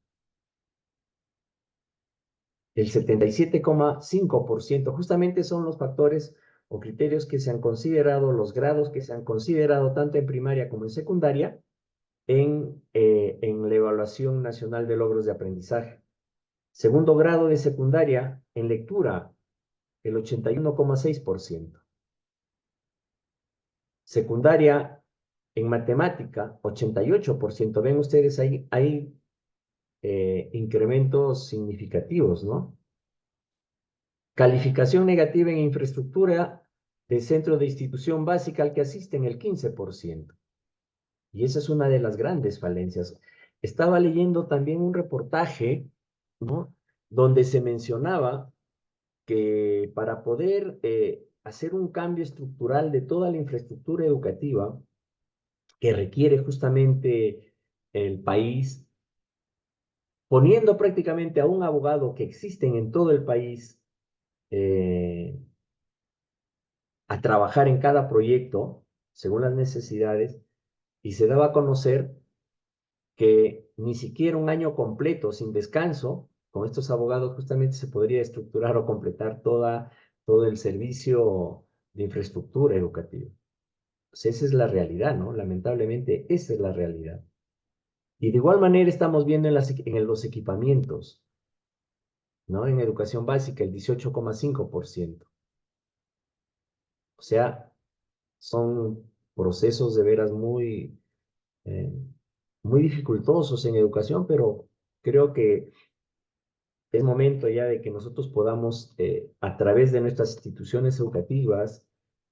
el 77,5%, justamente son los factores o criterios que se han considerado, los grados que se han considerado tanto en primaria como en secundaria, en la Evaluación Nacional de Logros de Aprendizaje. Segundo grado de secundaria, en lectura, el 81,6%. Secundaria, en matemática, 88%. Ven ustedes, hay incrementos significativos, ¿no? Calificación negativa en infraestructura de centro de institución básica al que asisten el 15%. Y esa es una de las grandes falencias. Estaba leyendo también un reportaje, ¿no? Donde se mencionaba que para poder hacer un cambio estructural de toda la infraestructura educativa que requiere justamente el país, poniendo prácticamente a un abogado que existen en todo el país eh, a trabajar en cada proyecto según las necesidades, y se daba a conocer que ni siquiera un año completo sin descanso, con estos abogados justamente se podría estructurar o completar todo el servicio de infraestructura educativa. Pues esa es la realidad, ¿no? Lamentablemente, esa es la realidad. Y de igual manera estamos viendo en los equipamientos, ¿no? En educación básica, el 18,5%. O sea, son procesos de veras eh, muy dificultosos en educación, pero creo que es momento ya de que nosotros podamos, a través de nuestras instituciones educativas,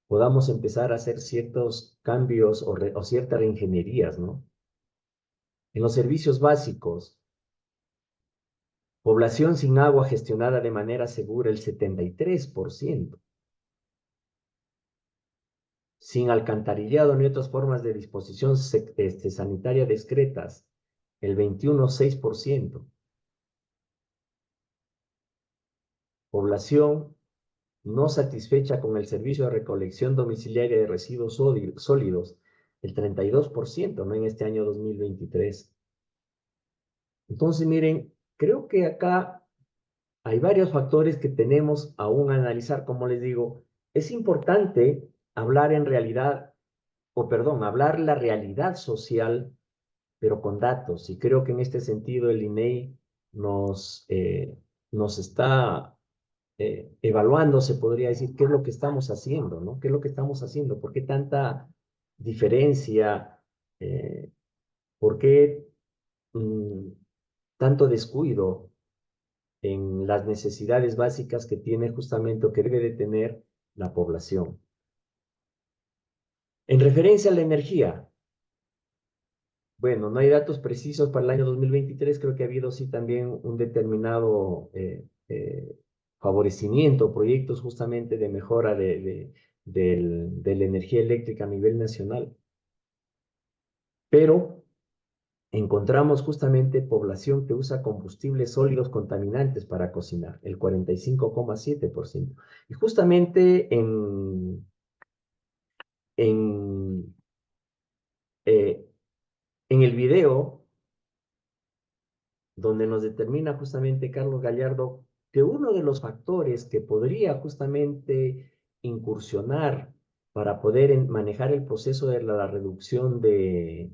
podamos empezar a hacer ciertos cambios o ciertas reingenierías, ¿no? En los servicios básicos, población sin agua gestionada de manera segura, el 73%. Sin alcantarillado ni otras formas de disposición sanitaria discretas, el 21,6%. Población no satisfecha con el servicio de recolección domiciliaria de residuos sólidos, el 32%, ¿no? En este año 2023. Entonces, miren, creo que acá hay varios factores que tenemos aún a analizar. Como les digo, es importante hablar en realidad, o perdón, hablar la realidad social, pero con datos. Y creo que en este sentido el INEI nos está evaluando, se podría decir, qué es lo que estamos haciendo, ¿no? ¿Qué es lo que estamos haciendo? ¿Por qué tanta diferencia? ¿Por qué tanto descuido en las necesidades básicas que tiene justamente o que debe de tener la población? En referencia a la energía, bueno, no hay datos precisos para el año 2023, creo que ha habido sí también un determinado favorecimiento, proyectos justamente de mejora de la energía eléctrica a nivel nacional. Pero encontramos justamente población que usa combustibles sólidos contaminantes para cocinar, el 45,7%. Y justamente en, eh, en el video donde nos determina justamente Carlos Gallardo que uno de los factores que podría justamente incursionar para poder manejar el proceso de la reducción eh,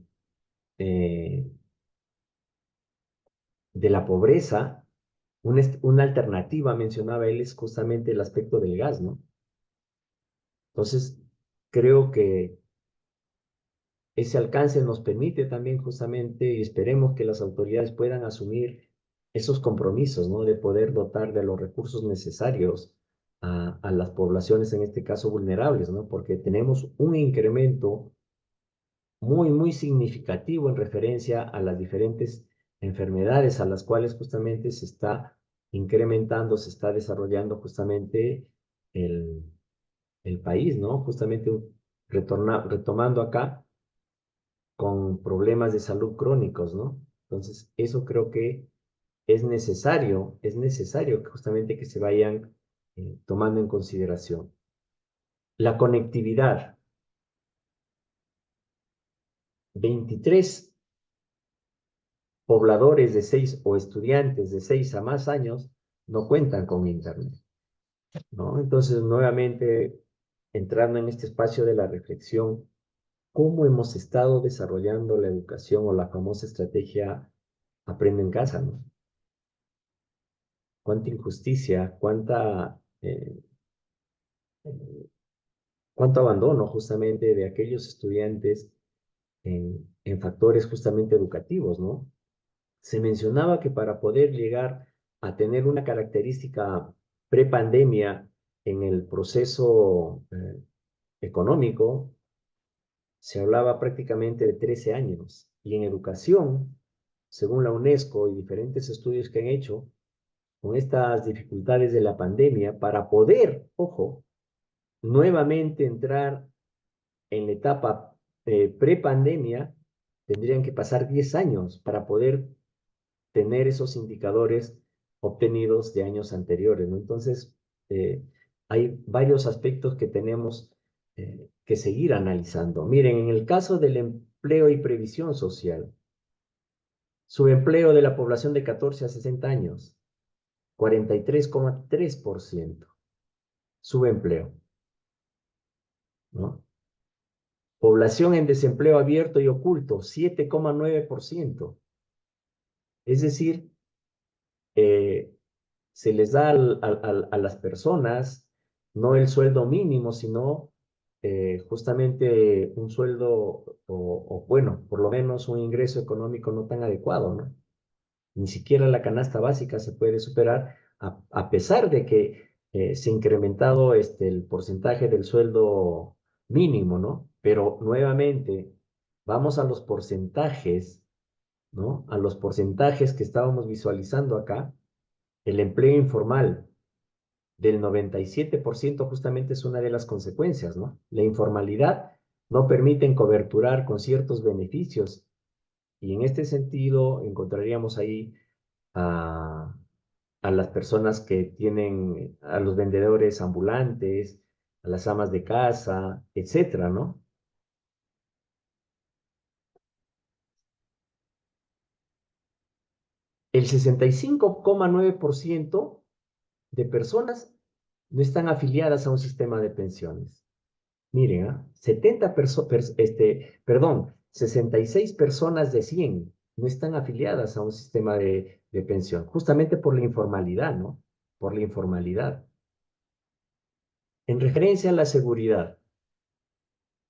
de la pobreza, una alternativa, mencionaba él, es justamente el aspecto del gas, ¿no? Entonces, creo que ese alcance nos permite también justamente, y esperemos que las autoridades puedan asumir esos compromisos, ¿no? De poder dotar de los recursos necesarios a las poblaciones, en este caso vulnerables, ¿no? Porque tenemos un incremento muy significativo en referencia a las diferentes enfermedades a las cuales justamente se está incrementando, se está desarrollando justamente el, el país, ¿no? Justamente retomando acá con problemas de salud crónicos, ¿no? Entonces, eso creo que es necesario que justamente que se vayan tomando en consideración. La conectividad. 23 pobladores de 6 o estudiantes de 6 a más años no cuentan con internet, ¿no? Entonces, nuevamente, entrando en este espacio de la reflexión, ¿cómo hemos estado desarrollando la educación o la famosa estrategia Aprende en casa, ¿no? Cuánta injusticia, cuánto abandono justamente de aquellos estudiantes en factores justamente educativos, ¿no? Se mencionaba que para poder llegar a tener una característica prepandemia en el proceso económico, se hablaba prácticamente de 13 años. Y en educación, según la UNESCO y diferentes estudios que han hecho, con estas dificultades de la pandemia, para poder, ojo, nuevamente entrar en la etapa prepandemia, tendrían que pasar 10 años para poder tener esos indicadores obtenidos de años anteriores, ¿no? Entonces, hay varios aspectos que tenemos que seguir analizando. Miren, en el caso del empleo y previsión social, Subempleo de la población de 14 a 60 años, 43,3%. Subempleo, ¿no? Población en desempleo abierto y oculto, 7,9%. Es decir, se les da a las personas no el sueldo mínimo, sino justamente un sueldo o, bueno, por lo menos un ingreso económico no tan adecuado, ¿no? Ni siquiera la canasta básica se puede superar a pesar de que se ha incrementado el porcentaje del sueldo mínimo, ¿no? Pero nuevamente, vamos a los porcentajes, ¿no? A los porcentajes que estábamos visualizando acá. El empleo informal del 97% justamente es una de las consecuencias, ¿no? La informalidad no permite coberturar con ciertos beneficios y en este sentido encontraríamos ahí a, a las personas que tienen, a los vendedores ambulantes, a las amas de casa, etcétera, ¿no? El 65,9% de personas no están afiliadas a un sistema de pensiones. Miren, 66 personas de 100 no están afiliadas a un sistema de pensión, justamente por la informalidad, ¿no? Por la informalidad. En referencia a la seguridad,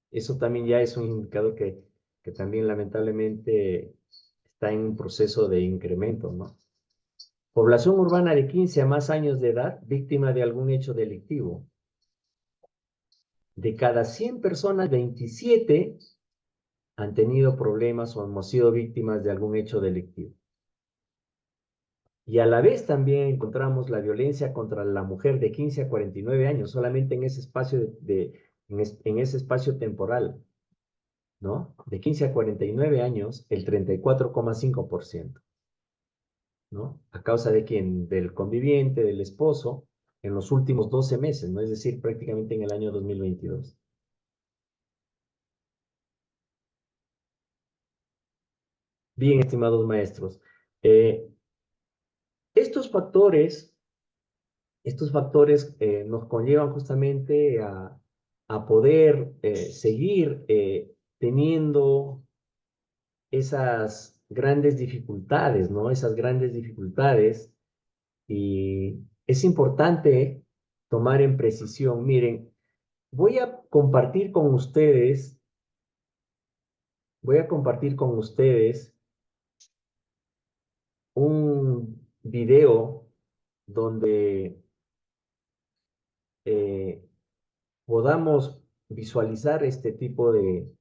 eso también ya es un indicador que también lamentablemente está en un proceso de incremento, ¿no? Población urbana de 15 a más años de edad, víctima de algún hecho delictivo. De cada 100 personas, 27 han tenido problemas o hemos sido víctimas de algún hecho delictivo. Y a la vez también encontramos la violencia contra la mujer de 15 a 49 años, solamente en ese espacio, en ese espacio temporal, ¿no? De 15 a 49 años, el 34,5%, ¿no? ¿A causa de quién? Del conviviente, del esposo, en los últimos 12 meses, ¿no? Es decir, prácticamente en el año 2022. Bien, estimados maestros, estos factores nos conllevan justamente a poder seguir teniendo esas grandes dificultades, ¿no? Esas grandes dificultades. Y es importante tomar en precisión. Miren, voy a compartir con ustedes un video donde podamos visualizar este tipo de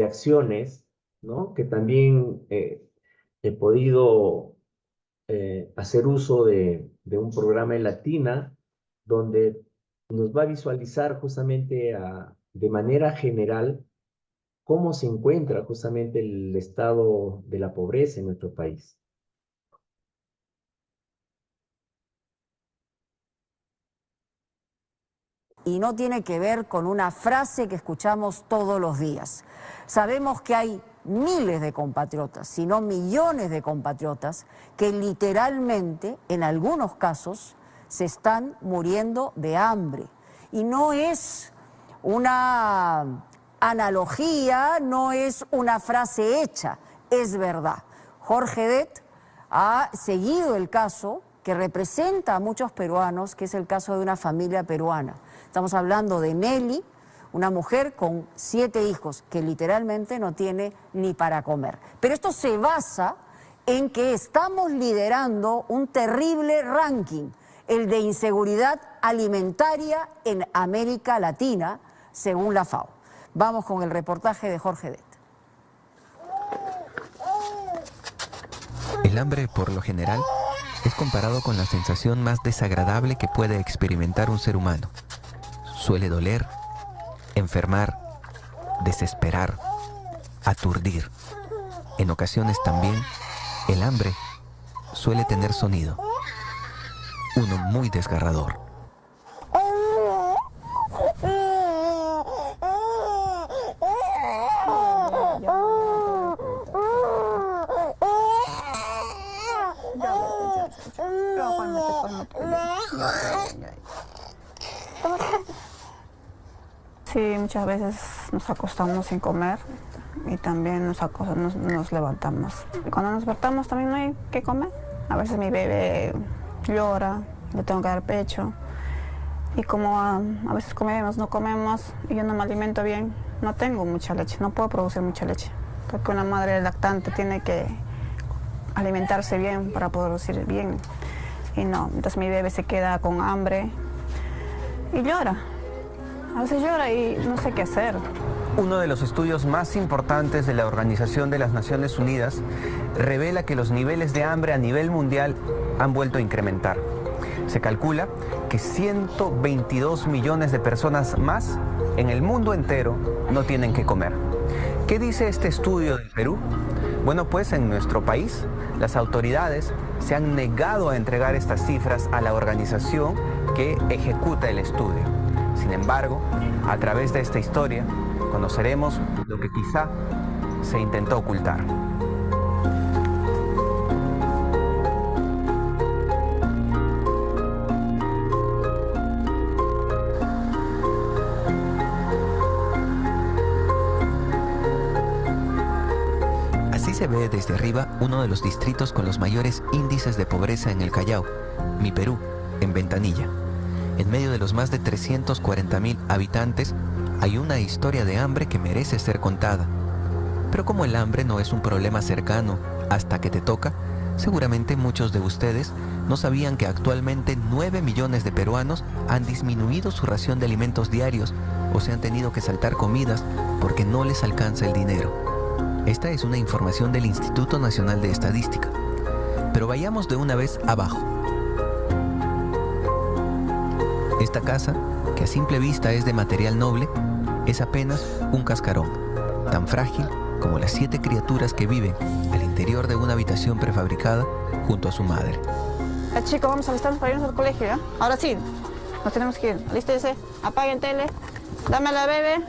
acciones, ¿no? Que también he podido hacer uso de un programa en Latina donde nos va a visualizar justamente de manera general cómo se encuentra justamente el estado de la pobreza en nuestro país. Y no tiene que ver con una frase que escuchamos todos los días. Sabemos que hay miles de compatriotas, si no millones de compatriotas, que literalmente, en algunos casos, se están muriendo de hambre. Y no es una analogía, no es una frase hecha, es verdad. Jorge Det ha seguido el caso que representa a muchos peruanos, que es el caso de una familia peruana. Estamos hablando de Nelly, una mujer con 7 hijos que literalmente no tiene ni para comer. Pero esto se basa en que estamos liderando un terrible ranking, el de inseguridad alimentaria en América Latina, según la FAO. Vamos con el reportaje de Jorge Det. El hambre, por lo general, es comparado con la sensación más desagradable que puede experimentar un ser humano. Suele doler, enfermar, desesperar, aturdir. En ocasiones también, el hambre suele tener sonido, uno muy desgarrador. Sí, muchas veces nos acostamos sin comer y también nos levantamos. Cuando nos despertamos también no hay que comer. A veces mi bebé llora, le tengo que dar pecho. Y como a veces comemos, no comemos y yo no me alimento bien, no tengo mucha leche, no puedo producir mucha leche. Porque una madre lactante tiene que alimentarse bien para producir bien. Y no, entonces mi bebé se queda con hambre y llora. A veces llora y no sé qué hacer. Uno de los estudios más importantes de la Organización de las Naciones Unidas revela que los niveles de hambre a nivel mundial han vuelto a incrementar. Se calcula que 122 millones de personas más en el mundo entero no tienen que comer. ¿Qué dice este estudio del Perú? Bueno, pues en nuestro país las autoridades se han negado a entregar estas cifras a la organización que ejecuta el estudio. Sin embargo, a través de esta historia conoceremos lo que quizá se intentó ocultar. Así se ve desde arriba uno de los distritos con los mayores índices de pobreza en el Callao, Mi Perú, en Ventanilla. En medio de los más de 340.000 habitantes, hay una historia de hambre que merece ser contada. Pero como el hambre no es un problema cercano hasta que te toca, seguramente muchos de ustedes no sabían que actualmente 9 millones de peruanos han disminuido su ración de alimentos diarios o se han tenido que saltar comidas porque no les alcanza el dinero. Esta es una información del Instituto Nacional de Estadística. Pero vayamos de una vez abajo. Esta casa, que a simple vista es de material noble, es apenas un cascarón, tan frágil como las 7 criaturas que viven al interior de una habitación prefabricada junto a su madre. Chicos, vamos a alistarnos para irnos al colegio, ¿ya? Ahora sí, nos tenemos que ir. Alístense, apaguen tele, dame la bebé.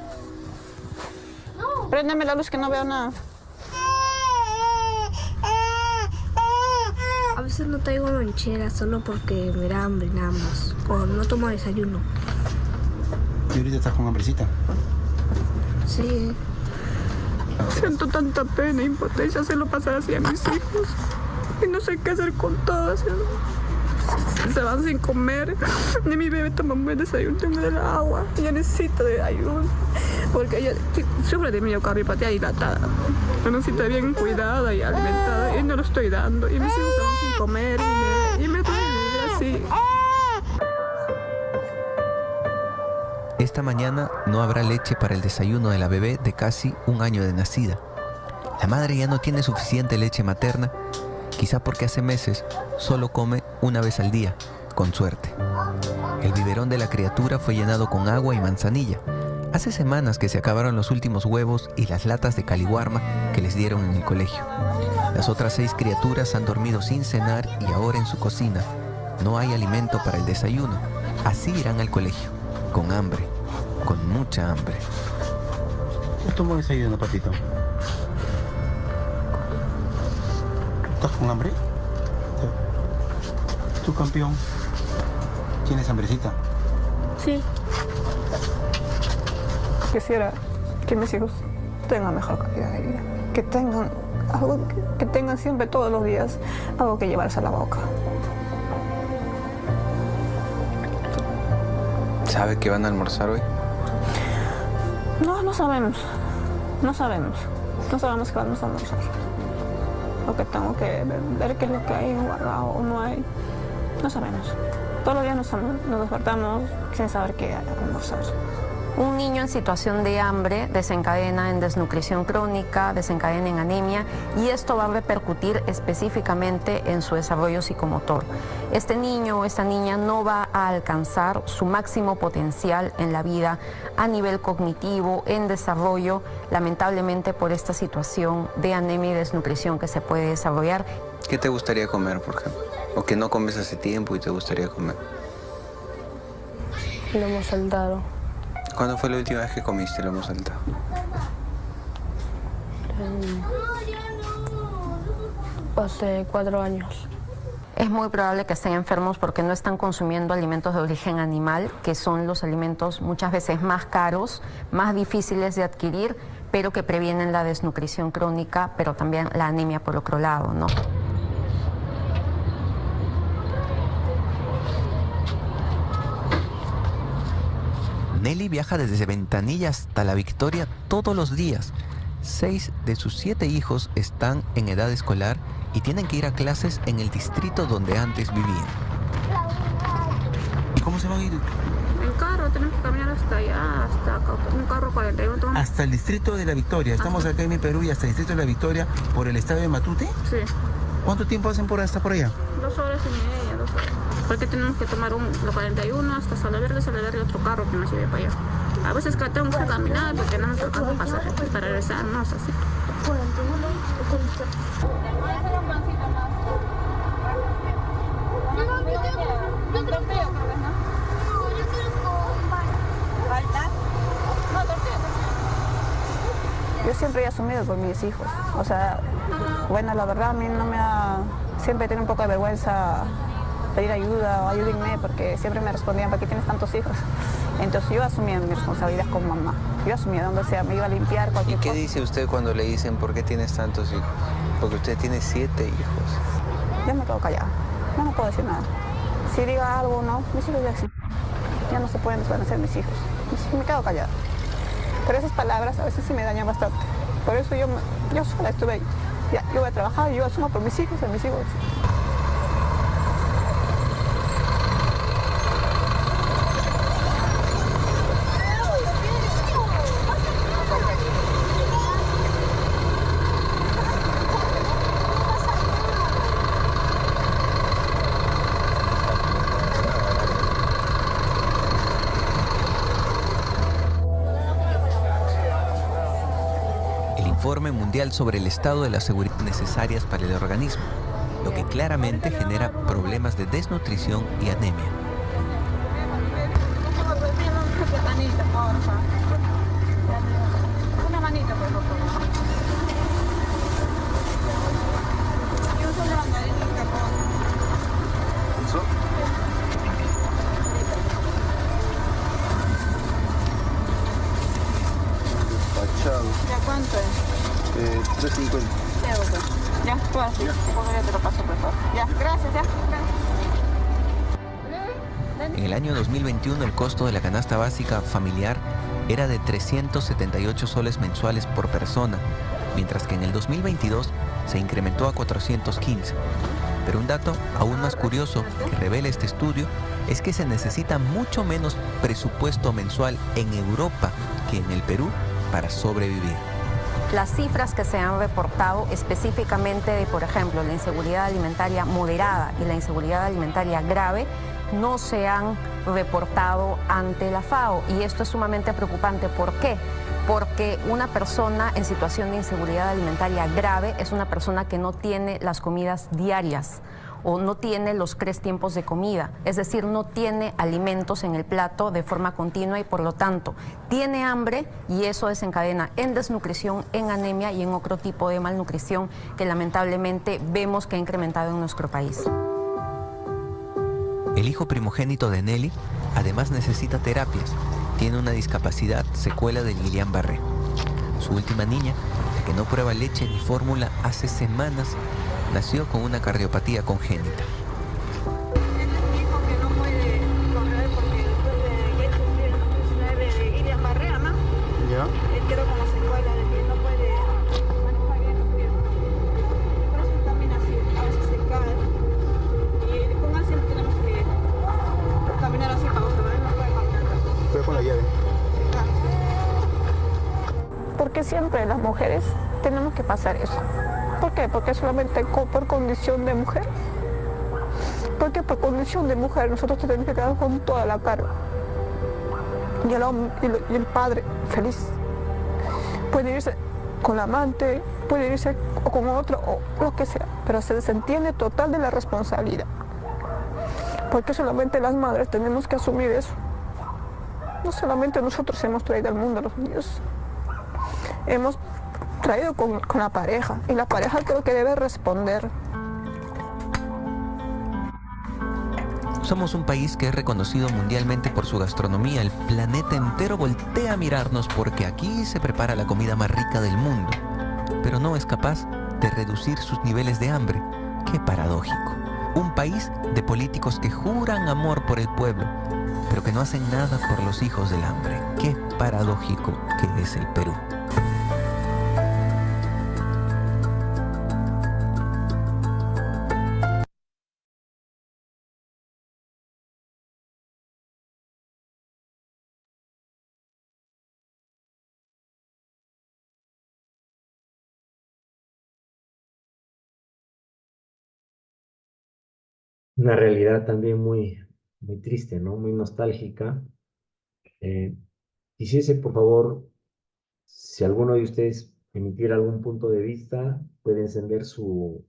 Préndeme la luz que no veo nada. A veces no traigo lonchera solo porque me da hambre nada más. O no tomo desayuno. ¿Y ahorita estás con hambrecita? Sí. Siento tanta pena e impotencia hacerlo pasar así a mis hijos. Y no sé qué hacer con todos. Se van sin comer. Ni mi bebé toma un buen desayuno, tengo el agua. Ella necesita de ayuda. Porque ella sufre de miocardiopatía dilatada. Yo necesito bien cuidada y alimentada. Y no lo estoy dando. Y mis hijos se van sin comer. Y me duele vivir así. Esta mañana no habrá leche para el desayuno de la bebé de casi un año de nacida. La madre ya no tiene suficiente leche materna, quizá porque hace meses solo come una vez al día, con suerte. El biberón de la criatura fue llenado con agua y manzanilla. Hace semanas que se acabaron los últimos huevos y las latas de caliwarma que les dieron en el colegio. Las otras 6 criaturas han dormido sin cenar y ahora en su cocina no hay alimento para el desayuno. Así irán al colegio, con hambre, con mucha hambre. ¿Qué tomo desayuno, papito? ¿Estás con hambre? ¿Tú, campeón? ¿Tienes hambrecita? Sí. Quisiera que mis hijos tengan mejor calidad de vida. Que tengan algo, que tengan siempre, todos los días, algo que llevarse a la boca. ¿Sabe qué van a almorzar hoy? No sabemos. No sabemos. No sabemos qué vamos a almorzar. Porque tengo que ver qué es lo que hay guardado o no hay. No sabemos. Todos los días nos despertamos sin saber qué almorzar. Un niño en situación de hambre desencadena en desnutrición crónica, desencadena en anemia y esto va a repercutir específicamente en su desarrollo psicomotor. Este niño o esta niña no va a alcanzar su máximo potencial en la vida a nivel cognitivo, en desarrollo, lamentablemente por esta situación de anemia y desnutrición que se puede desarrollar. ¿Qué te gustaría comer, por ejemplo? ¿O que no comes hace tiempo y te gustaría comer? Lomo saltado. ¿Cuándo fue la última vez que comiste lomo saltado? Hace 4 años. Es muy probable que estén enfermos porque no están consumiendo alimentos de origen animal, que son los alimentos muchas veces más caros, más difíciles de adquirir, pero que previenen la desnutrición crónica, pero también la anemia por otro lado, ¿no? Nelly viaja desde Ventanilla hasta La Victoria todos los días. 6 de sus 7 hijos están en edad escolar y tienen que ir a clases en el distrito donde antes vivían. ¿Cómo se van a ir? En carro, tenemos que caminar hasta allá, hasta acá, un carro 41. Hasta el distrito de La Victoria. Estamos acá en mi Perú y hasta el distrito de La Victoria por el estadio de Matute. Sí. ¿Cuánto tiempo hacen hasta por allá? 2 horas y media, 2 horas. Porque tenemos que tomar lo 41 hasta Salaverde otro carro que nos lleve para allá. A veces tenemos que caminar porque no nos alcanza pasaje para regresarnos así. Yo siempre he asumido por mis hijos. O sea, bueno, la verdad a mí no me ha... Siempre he tenido un poco de vergüenza pedir ayuda o ayúdenme porque siempre me respondían, ¿para qué tienes tantos hijos? Entonces yo asumía mi responsabilidad como mamá. Yo asumía donde sea, me iba a limpiar cualquier cosa. ¿Y qué dice usted cuando le dicen por qué tienes tantos hijos? Porque usted tiene 7 hijos. Yo me quedo callada, yo no puedo decir nada. Si diga algo, no, mis hijos ya existen. Ya no se pueden desvanecer mis hijos. Me quedo callada. Pero esas palabras a veces sí me dañan bastante. Por eso yo sola estuve ahí. Ya, yo voy a trabajar, yo asumo por mis hijos y mis hijos. Informe mundial sobre el estado de la seguridad necesarias para el organismo, lo que claramente genera problemas de desnutrición y anemia. Una manita, por favor. Y un solo mandarina, por favor. ¿Ya cuánto es? 3.50. Ya, tú así. Ya te lo paso, por favor. Ya, gracias, ya. En el año 2021 el costo de la canasta básica familiar era de 378 soles mensuales por persona, mientras que en el 2022 se incrementó a 415. Pero un dato aún más curioso que revela este estudio es que se necesita mucho menos presupuesto mensual en Europa que en el Perú para sobrevivir. Las cifras que se han reportado específicamente de, por ejemplo, la inseguridad alimentaria moderada y la inseguridad alimentaria grave no se han reportado ante la FAO, y esto es sumamente preocupante. ¿Por qué? Porque una persona en situación de inseguridad alimentaria grave es una persona que no tiene las comidas diarias o no tiene los 3 tiempos de comida, es decir, no tiene alimentos en el plato de forma continua y por lo tanto tiene hambre, y eso desencadena en desnutrición, en anemia y en otro tipo de malnutrición que lamentablemente vemos que ha incrementado en nuestro país. El hijo primogénito de Nelly además necesita terapias. Tiene una discapacidad secuela de Guillain-Barré. Su última niña, la que no prueba leche ni fórmula hace semanas, nació con una cardiopatía congénita. Mi hijo que no puede correr porque después de Guillain-Barré, ¿no? ¿Ya? Él quedó como secuela de que no puede manejar bien los piernas. Por eso él camina así, a veces se cae. Y con él siempre tenemos que caminar así para observar, él no puede caminar. Fue con la llave. Porque siempre las mujeres tenemos que pasar eso. ¿Por qué? Porque solamente por condición de mujer. Porque por condición de mujer nosotros tenemos que quedar con toda la carga. Y el hombre y el padre feliz. Puede irse con la amante, puede irse con otro o lo que sea, pero se desentiende total de la responsabilidad. Porque solamente las madres tenemos que asumir eso. No solamente nosotros hemos traído al mundo a los niños. Hemos traído con la pareja, y la pareja creo que debe responder. Somos un país que es reconocido mundialmente por su gastronomía. El planeta entero voltea a mirarnos porque aquí se prepara la comida más rica del mundo, pero no es capaz de reducir sus niveles de hambre. ¡Qué paradójico! Un país de políticos que juran amor por el pueblo, pero que no hacen nada por los hijos del hambre. ¡Qué paradójico que es el Perú! Una realidad también muy triste, ¿no? Muy nostálgica. Eh, Quisiese, por favor, si alguno de ustedes emitiera algún punto de vista, puede encender su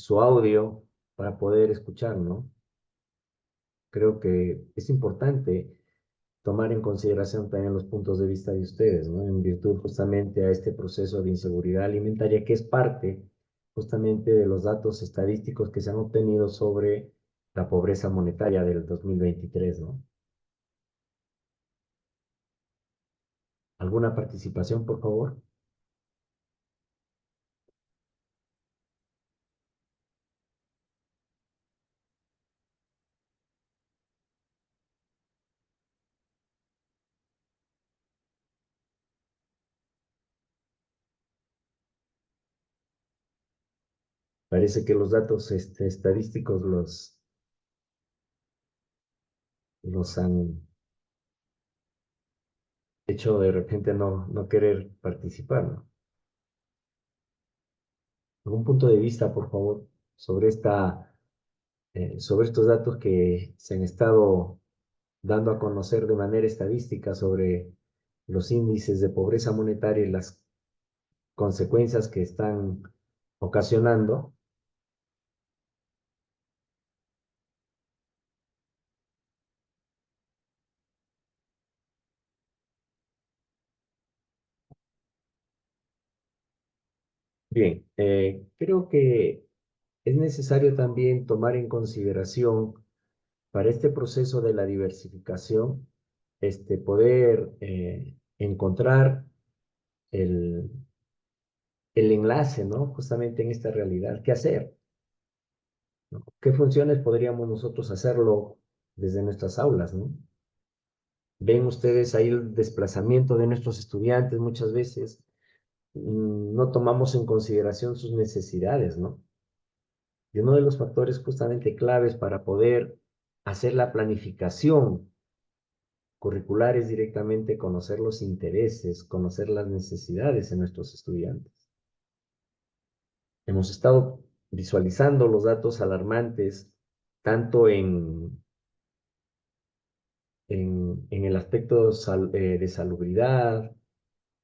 audio para poder escuchar, ¿no? Creo que es importante tomar en consideración también los puntos de vista de ustedes, ¿no? En virtud justamente a este proceso de inseguridad alimentaria que es parte justamente de los datos estadísticos que se han obtenido sobre la pobreza monetaria del 2023, ¿no? ¿Alguna participación, por favor? Parece que los datos estadísticos los han hecho de repente no querer participar, ¿no? ¿Algún punto de vista, por favor, sobre sobre estos datos que se han estado dando a conocer de manera estadística sobre los índices de pobreza monetaria y las consecuencias que están ocasionando? Bien, creo que es necesario también tomar en consideración para este proceso de la diversificación, poder encontrar el, el enlace, ¿no? Justamente en esta realidad. ¿Qué hacer? ¿No? ¿Qué funciones podríamos nosotros hacerlo desde nuestras aulas, ¿no? Ven ustedes ahí el desplazamiento de nuestros estudiantes muchas veces, no tomamos en consideración sus necesidades, ¿no? Y uno de los factores justamente claves para poder hacer la planificación curricular es directamente conocer los intereses, conocer las necesidades de nuestros estudiantes. Hemos estado visualizando los datos alarmantes tanto en el aspecto de salubridad,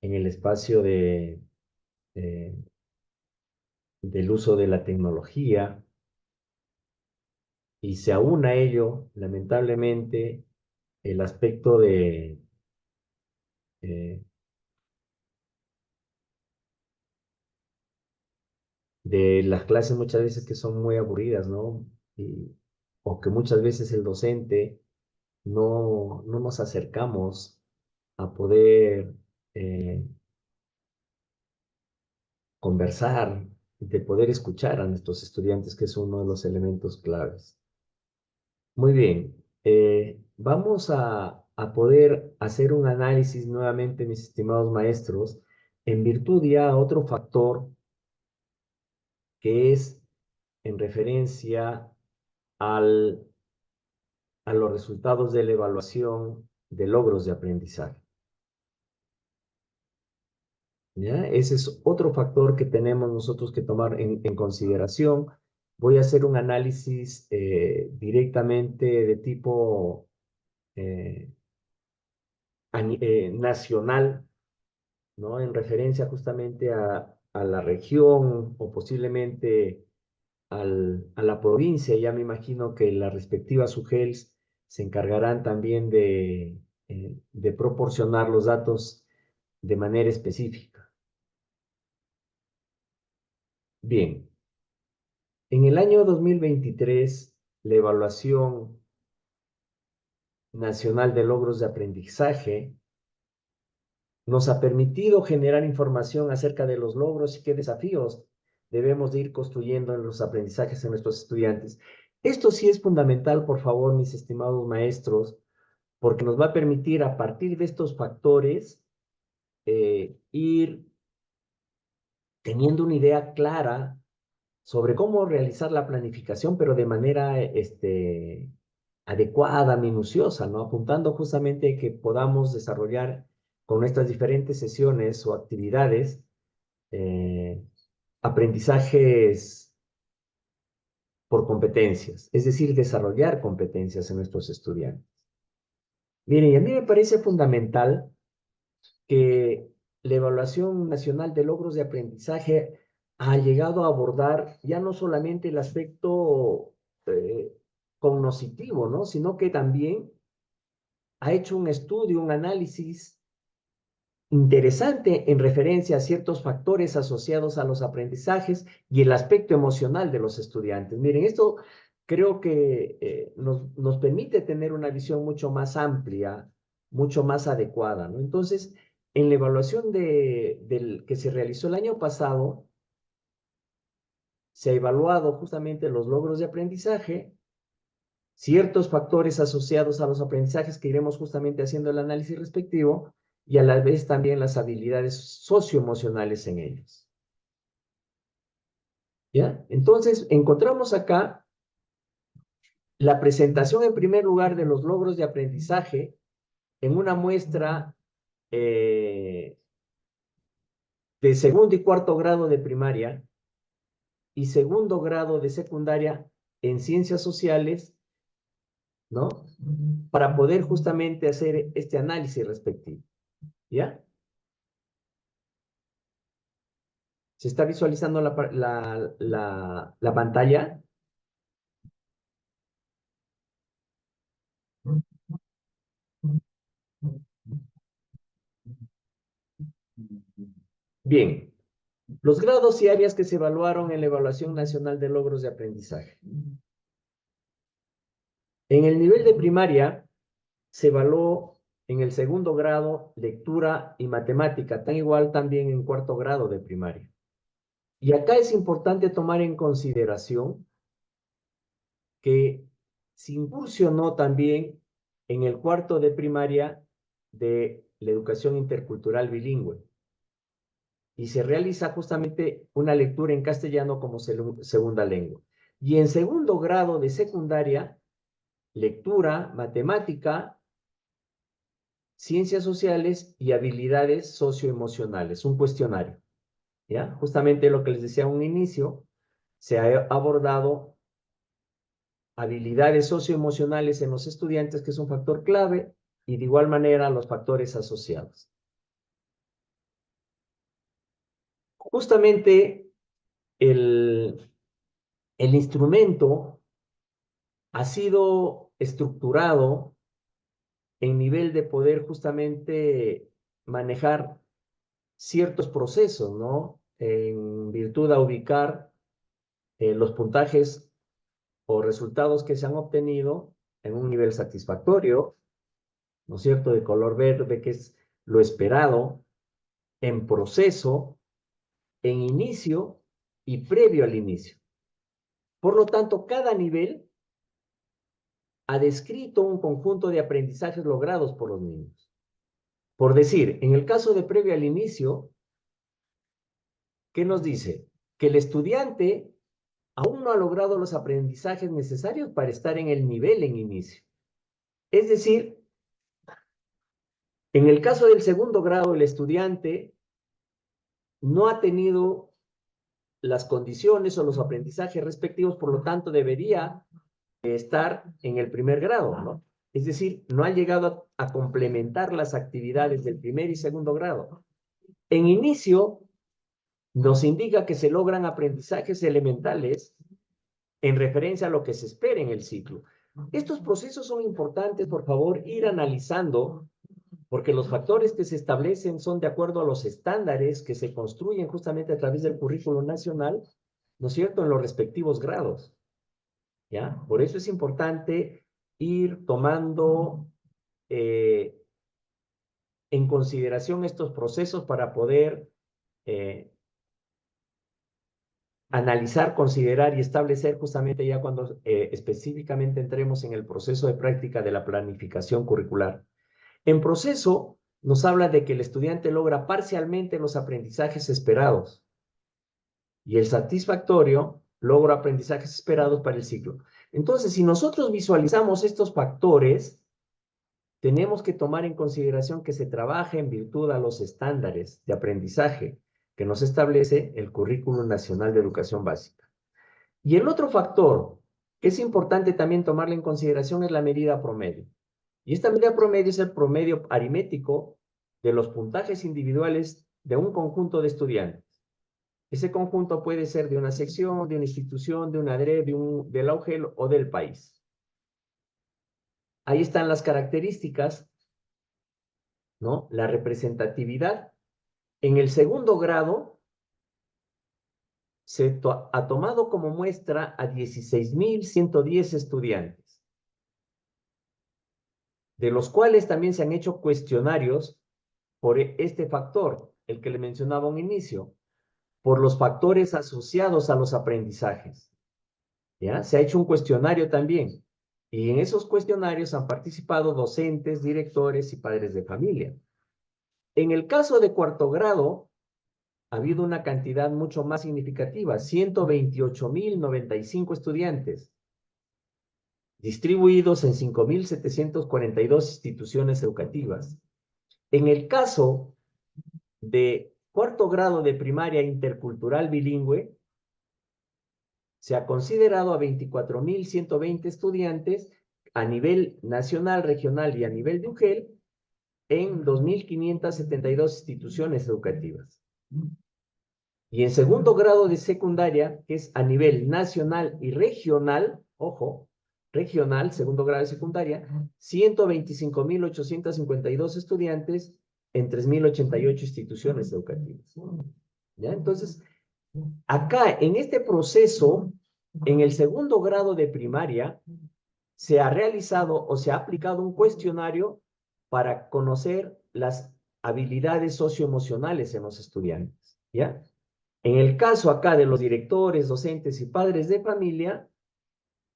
en el espacio eh, del uso de la tecnología, y se aúna a ello, lamentablemente, el aspecto eh, de las clases muchas veces que son muy aburridas, ¿no? O que muchas veces el docente no nos acercamos a poder eh, conversar, de poder escuchar a nuestros estudiantes, que es uno de los elementos claves. Muy bien, vamos a poder hacer un análisis nuevamente, mis estimados maestros, en virtud ya a otro factor que es en referencia al, a los resultados de la evaluación de logros de aprendizaje. ¿Ya? Ese es otro factor que tenemos nosotros que tomar en consideración. Voy a hacer un análisis directamente de tipo eh, nacional, ¿no? En referencia justamente a la región o posiblemente a la provincia. Ya me imagino que las respectivas SUGELs se encargarán también de proporcionar los datos de manera específica. Bien, en el año 2023 la Evaluación Nacional de Logros de Aprendizaje nos ha permitido generar información acerca de los logros y qué desafíos debemos de ir construyendo en los aprendizajes en nuestros estudiantes. Esto sí es fundamental, por favor, mis estimados maestros, porque nos va a permitir a partir de estos factores ir teniendo una idea clara sobre cómo realizar la planificación, pero de manera adecuada, minuciosa, ¿no? Apuntando justamente que podamos desarrollar con nuestras diferentes sesiones o actividades aprendizajes por competencias, es decir, desarrollar competencias en nuestros estudiantes. Miren, y a mí me parece fundamental que la Evaluación Nacional de Logros de Aprendizaje ha llegado a abordar ya no solamente el aspecto cognoscitivo, ¿no? Sino que también ha hecho un estudio, un análisis interesante en referencia a ciertos factores asociados a los aprendizajes y el aspecto emocional de los estudiantes. Miren, esto creo que nos permite tener una visión mucho más amplia, mucho más adecuada, ¿no? Entonces, en la evaluación que se realizó el año pasado, se ha evaluado justamente los logros de aprendizaje, ciertos factores asociados a los aprendizajes que iremos justamente haciendo el análisis respectivo, y a la vez también las habilidades socioemocionales en ellos. ¿Ya? Entonces, encontramos acá la presentación en primer lugar de los logros de aprendizaje en una muestra de segundo y cuarto grado de primaria y segundo grado de secundaria en ciencias sociales, ¿no? Para poder justamente hacer este análisis respectivo. ¿Ya? ¿Se está visualizando la pantalla? Bien. Los grados y áreas que se evaluaron en la Evaluación Nacional de Logros de Aprendizaje. En el nivel de primaria se evaluó en el segundo grado lectura y matemática, tan igual también en cuarto grado de primaria. Y acá es importante tomar en consideración que se incursionó también en el cuarto de primaria de la educación intercultural bilingüe. Y se realiza justamente una lectura en castellano como segunda lengua. Y en segundo grado de secundaria, lectura, matemática, ciencias sociales y habilidades socioemocionales, un cuestionario. ¿Ya? Justamente lo que les decía a un inicio, se ha abordado habilidades socioemocionales en los estudiantes, que es un factor clave, y de igual manera los factores asociados. Justamente el instrumento ha sido estructurado en nivel de poder justamente manejar ciertos procesos, ¿no? En virtud de ubicar los puntajes o resultados que se han obtenido en un nivel satisfactorio, ¿no es cierto?, de color verde, que es lo esperado, en proceso, en inicio y previo al inicio. Por lo tanto, cada nivel ha descrito un conjunto de aprendizajes logrados por los niños. Por decir, en el caso de previo al inicio, ¿qué nos dice? Que el estudiante aún no ha logrado los aprendizajes necesarios para estar en el nivel en inicio. Es decir, en el caso del segundo grado, el estudiante no ha tenido las condiciones o los aprendizajes respectivos, por lo tanto debería estar en el primer grado, ¿no? Es decir, no ha llegado a complementar las actividades del primer y segundo grado. En inicio, nos indica que se logran aprendizajes elementales en referencia a lo que se espera en el ciclo. Estos procesos son importantes, por favor, ir analizando, porque los factores que se establecen son de acuerdo a los estándares que se construyen justamente a través del currículo nacional, ¿no es cierto?, en los respectivos grados. ¿ya? Por eso es importante ir tomando en consideración estos procesos para poder analizar, considerar y establecer justamente ya cuando específicamente entremos en el proceso de práctica de la planificación curricular. En proceso nos habla de que el estudiante logra parcialmente los aprendizajes esperados y el satisfactorio logra aprendizajes esperados para el ciclo. Entonces, si nosotros visualizamos estos factores, tenemos que tomar en consideración que se trabaja en virtud a los estándares de aprendizaje que nos establece el Currículum Nacional de Educación Básica. Y el otro factor que es importante también tomarlo en consideración es la medida promedio. Y esta medida promedio es el promedio aritmético de los puntajes individuales de un conjunto de estudiantes. Ese conjunto puede ser de una sección, de una institución, de una DRE, de la UGEL o del país. Ahí están las características, ¿no? La representatividad. En el segundo grado, se ha tomado como muestra a 16.110 estudiantes, de los cuales también se han hecho cuestionarios por este factor, el que le mencionaba a un inicio, por los factores asociados a los aprendizajes. ¿Ya? Se ha hecho un cuestionario también, y en esos cuestionarios han participado docentes, directores y padres de familia. En el caso de cuarto grado, ha habido una cantidad mucho más significativa, 128.095 estudiantes, distribuidos en 5.742 instituciones educativas. En el caso de cuarto grado de primaria intercultural bilingüe, se ha considerado a 24.120 estudiantes a nivel nacional, regional y a nivel de UGEL en 2.572 instituciones educativas. Y en segundo grado de secundaria, que es a nivel nacional y regional, ojo, regional, segundo grado de secundaria, 125.852 estudiantes en 3.088 instituciones educativas. ¿Ya? Entonces, acá, en este proceso, en el segundo grado de primaria, se ha realizado o se ha aplicado un cuestionario para conocer las habilidades socioemocionales en los estudiantes, ¿ya? En el caso acá de los directores, docentes y padres de familia,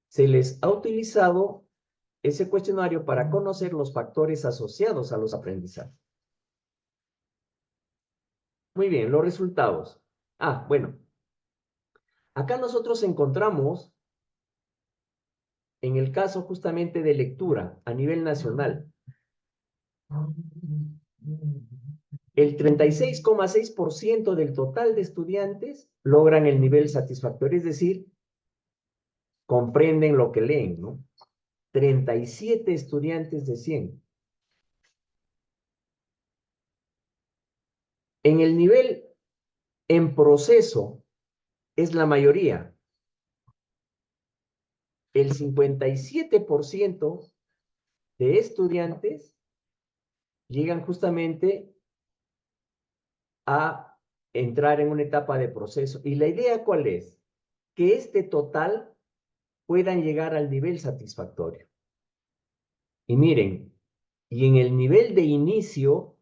se les ha utilizado ese cuestionario para conocer los factores asociados a los aprendizajes. Muy bien, los resultados. Bueno. Acá nosotros encontramos, en el caso justamente de lectura a nivel nacional, el 36,6% del total de estudiantes logran el nivel satisfactorio, es decir, comprenden lo que leen, ¿no? 37 estudiantes de 100. En el nivel en proceso es la mayoría. El 57% de estudiantes llegan justamente a entrar en una etapa de proceso. ¿Y la idea cuál es? Que este total puedan llegar al nivel satisfactorio. Y miren, y en el nivel de inicio,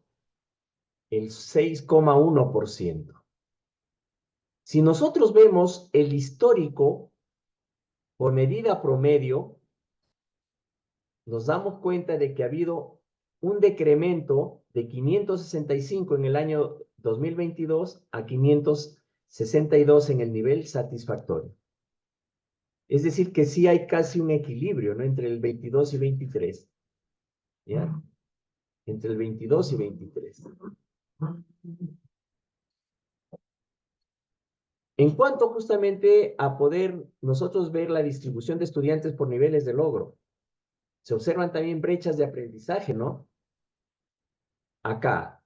el 6,1%. Si nosotros vemos el histórico por medida promedio, nos damos cuenta de que ha habido un decremento de 565 en el año 2022 a 562 en el nivel satisfactorio. Es decir, que sí hay casi un equilibrio, ¿no? Entre el 22 y 23. ¿Ya? Entre el 22 y 23. En cuanto justamente a poder nosotros ver la distribución de estudiantes por niveles de logro, se observan también brechas de aprendizaje, ¿no? Acá,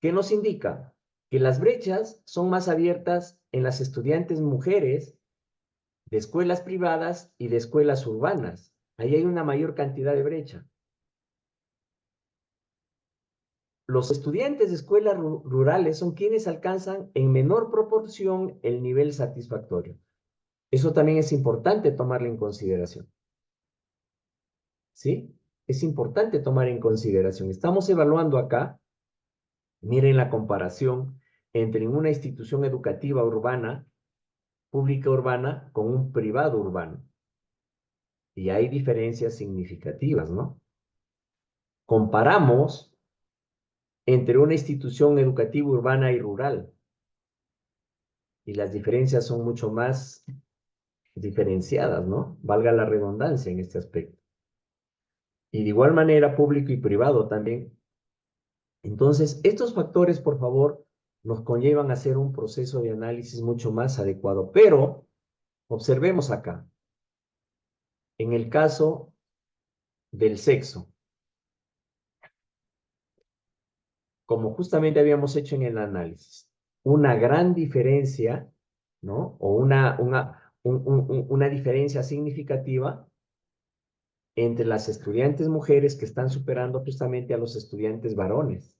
¿qué nos indica? Que las brechas son más abiertas en las estudiantes mujeres de escuelas privadas y de escuelas urbanas. Ahí hay una mayor cantidad de brecha. Los estudiantes de escuelas rurales son quienes alcanzan en menor proporción el nivel satisfactorio. Eso también es importante tomarlo en consideración. ¿Sí? Es importante tomar en consideración. Estamos evaluando acá, miren la comparación entre una institución educativa urbana, pública urbana, con un privado urbano. Y hay diferencias significativas, ¿no? Comparamos entre una institución educativa urbana y rural. Y las diferencias son mucho más diferenciadas, ¿no? Valga la redundancia en este aspecto. Y de igual manera, público y privado también. Entonces, estos factores, por favor, nos conllevan a hacer un proceso de análisis mucho más adecuado. Pero, observemos acá. En el caso del sexo, como justamente habíamos hecho en el análisis, una gran diferencia, ¿no? O una diferencia significativa entre las estudiantes mujeres que están superando justamente a los estudiantes varones,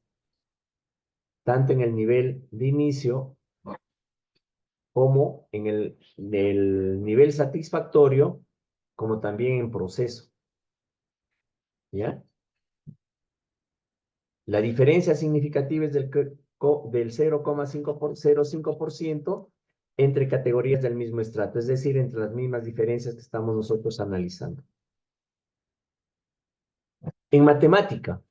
tanto en el nivel de inicio como en el nivel satisfactorio, como también en proceso. ¿Ya? La diferencia significativa es del 0,05% entre categorías del mismo estrato, es decir, entre las mismas diferencias que estamos nosotros analizando. En matemática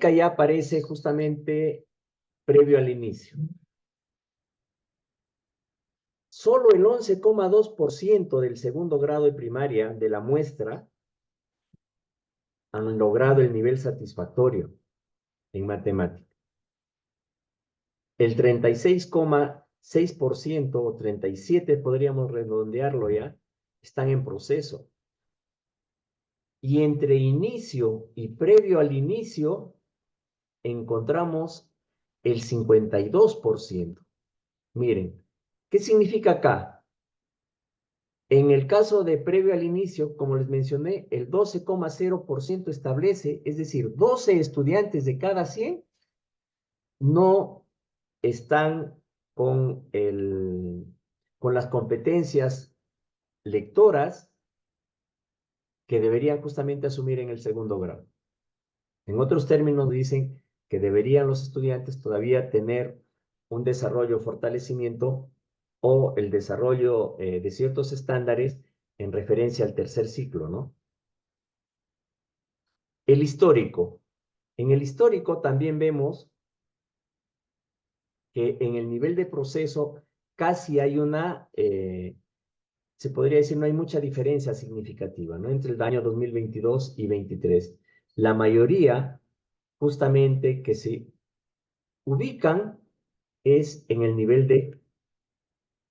ya aparece justamente previo al inicio. Solo el 11,2% del segundo grado de primaria de la muestra han logrado el nivel satisfactorio en matemática. El 36,6% o 37%, podríamos redondearlo ya, están en proceso. Y entre inicio y previo al inicio, encontramos el 52%. Miren, ¿qué significa acá? En el caso de previo al inicio, como les mencioné, el 12,0% establece, es decir, 12 estudiantes de cada 100 no están con las competencias lectoras que deberían justamente asumir en el segundo grado. En otros términos, dicen que deberían los estudiantes todavía tener un desarrollo, fortalecimiento o el desarrollo de ciertos estándares en referencia al tercer ciclo, ¿no? El histórico. En el histórico también vemos que en el nivel de proceso casi hay se podría decir, no hay mucha diferencia significativa, ¿no? Entre el año 2022 y 2023. La mayoría, justamente, que se ubican es en el nivel de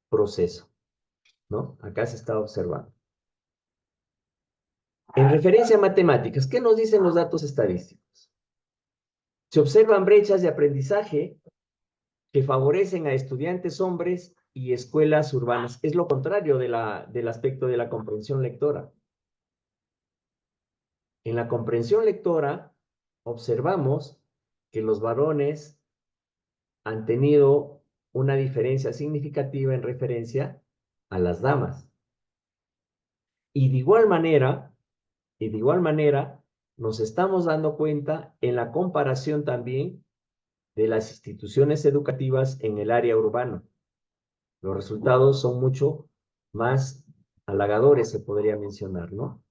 proceso, ¿no? Acá se está observando. En referencia a matemáticas, ¿qué nos dicen los datos estadísticos? Se observan brechas de aprendizaje que favorecen a estudiantes hombres y escuelas urbanas. Es lo contrario del aspecto de la comprensión lectora. En la comprensión lectora, observamos que los varones han tenido una diferencia significativa en referencia a las damas. Y de igual manera, nos estamos dando cuenta en la comparación también de las instituciones educativas en el área urbana. Los resultados son mucho más halagadores, se podría mencionar, ¿no?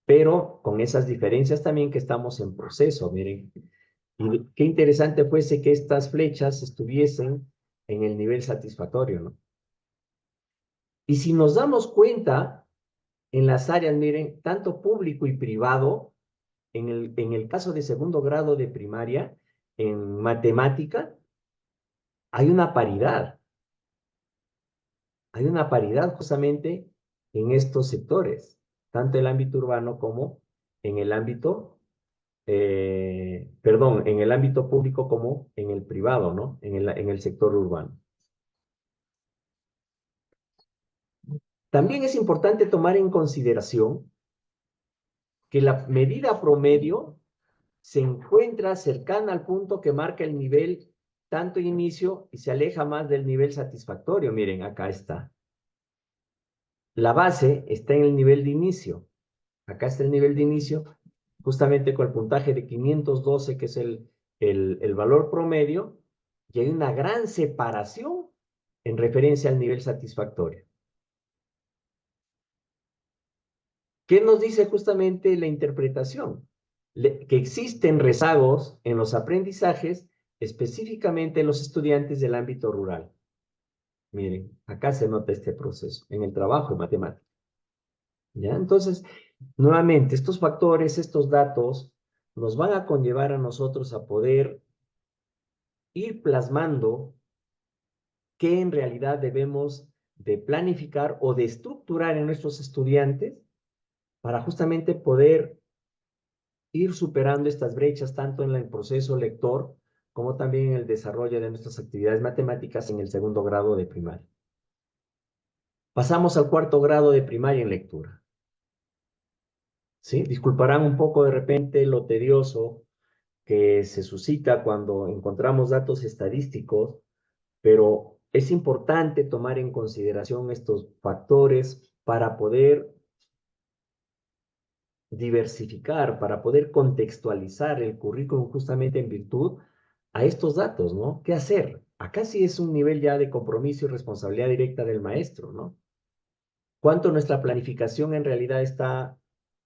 Pero con esas diferencias también que estamos en proceso, miren. Y qué interesante fuese que estas flechas estuviesen en el nivel satisfactorio, ¿no? Y si nos damos cuenta, en las áreas, miren, tanto público y privado, en el caso de segundo grado de primaria, en matemática, hay una paridad. Hay una paridad justamente en estos sectores, tanto en el ámbito urbano como en el ámbito, en el ámbito público como en el privado, ¿no? En el sector urbano. También es importante tomar en consideración que la medida promedio se encuentra cercana al punto que marca el nivel tanto en inicio y se aleja más del nivel satisfactorio. Miren, acá está. La base está en el nivel de inicio. Acá está el nivel de inicio, justamente con el puntaje de 512, que es el valor promedio, y hay una gran separación en referencia al nivel satisfactorio. ¿Qué nos dice justamente la interpretación? Que existen rezagos en los aprendizajes, específicamente en los estudiantes del ámbito rural. Miren, acá se nota este proceso, en el trabajo en matemáticas. ¿Ya? Entonces, nuevamente, estos factores, estos datos, nos van a conllevar a nosotros a poder ir plasmando qué en realidad debemos de planificar o de estructurar en nuestros estudiantes para justamente poder ir superando estas brechas tanto en el proceso lector como también en el desarrollo de nuestras actividades matemáticas en el segundo grado de primaria. Pasamos al cuarto grado de primaria en lectura. ¿Sí? Disculparán un poco de repente lo tedioso que se suscita cuando encontramos datos estadísticos, pero es importante tomar en consideración estos factores para poder diversificar, para poder contextualizar el currículum justamente en virtud a estos datos, ¿no? ¿Qué hacer? Acá sí es un nivel ya de compromiso y responsabilidad directa del maestro, ¿no? ¿Cuánto nuestra planificación en realidad está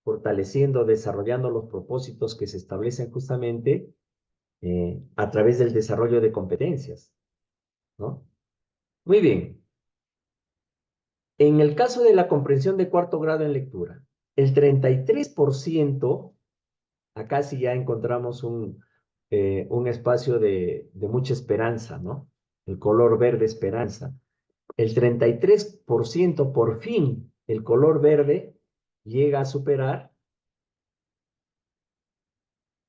fortaleciendo, desarrollando los propósitos que se establecen justamente a través del desarrollo de competencias, ¿no? Muy bien. En el caso de la comprensión de cuarto grado en lectura, el 33%, acá sí ya encontramos un espacio de mucha esperanza, ¿no? El color verde esperanza. El 33%, por fin, el color verde llega a superar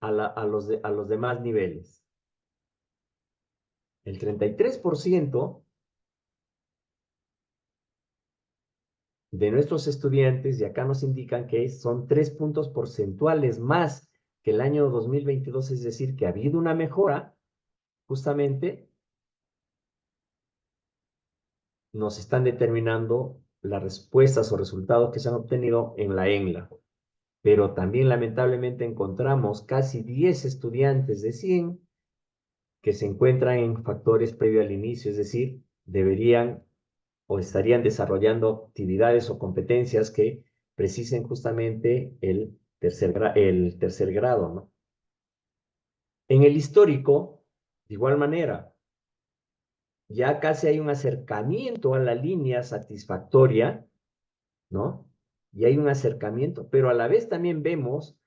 a los demás niveles. El 33% de nuestros estudiantes, y acá nos indican que son 3 puntos porcentuales más que el año 2022, es decir, que ha habido una mejora, justamente nos están determinando las respuestas o resultados que se han obtenido en la ENLA. Pero también lamentablemente encontramos casi 10 estudiantes de 100 que se encuentran en factores previo al inicio, es decir, deberían o estarían desarrollando actividades o competencias que precisen justamente el tercer grado, ¿no? En el histórico, de igual manera, ya casi hay un acercamiento a la línea satisfactoria, ¿no? Y hay un acercamiento, pero a la vez también vemos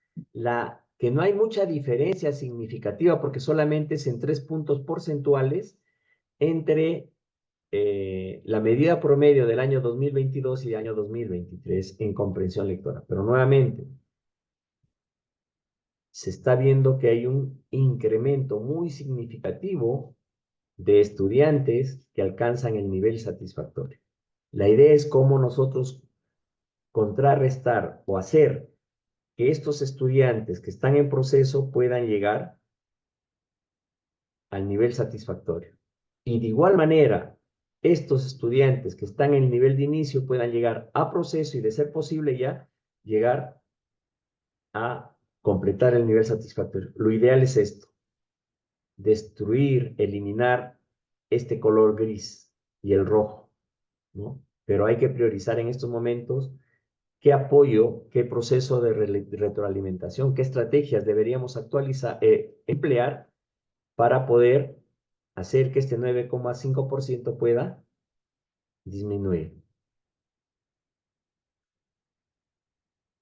que no hay mucha diferencia significativa porque solamente es en 3 puntos porcentuales entre la medida promedio del año 2022 y el año 2023 en comprensión lectora. Pero nuevamente, se está viendo que hay un incremento muy significativo de estudiantes que alcanzan el nivel satisfactorio. La idea es cómo nosotros contrarrestar o hacer que estos estudiantes que están en proceso puedan llegar al nivel satisfactorio. Y de igual manera, estos estudiantes que están en el nivel de inicio puedan llegar a proceso y, de ser posible, ya llegar a completar el nivel satisfactorio. Lo ideal es esto: destruir, eliminar este color gris y el rojo, ¿no? Pero hay que priorizar en estos momentos qué apoyo, qué proceso de retroalimentación, qué estrategias deberíamos emplear para poder hacer que este 9,5% pueda disminuir.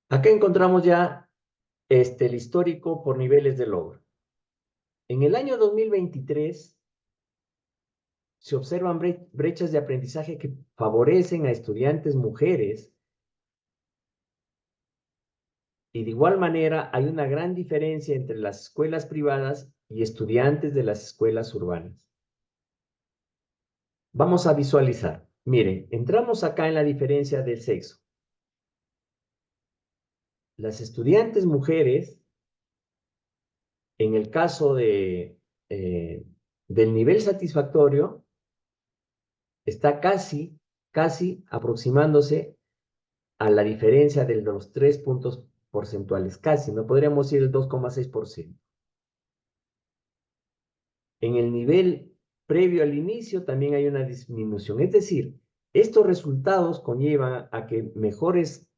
Acá encontramos ya el histórico por niveles de logro. En el año 2023 se observan brechas de aprendizaje que favorecen a estudiantes mujeres, y de igual manera hay una gran diferencia entre las escuelas privadas y estudiantes de las escuelas urbanas. Vamos a visualizar. Miren, entramos acá en la diferencia del sexo. Las estudiantes mujeres, en el caso de del nivel satisfactorio está casi aproximándose a la diferencia de los 3 puntos porcentuales, casi, no podríamos ir el 2,6%. En el nivel previo al inicio también hay una disminución, es decir, estos resultados conllevan a que mejores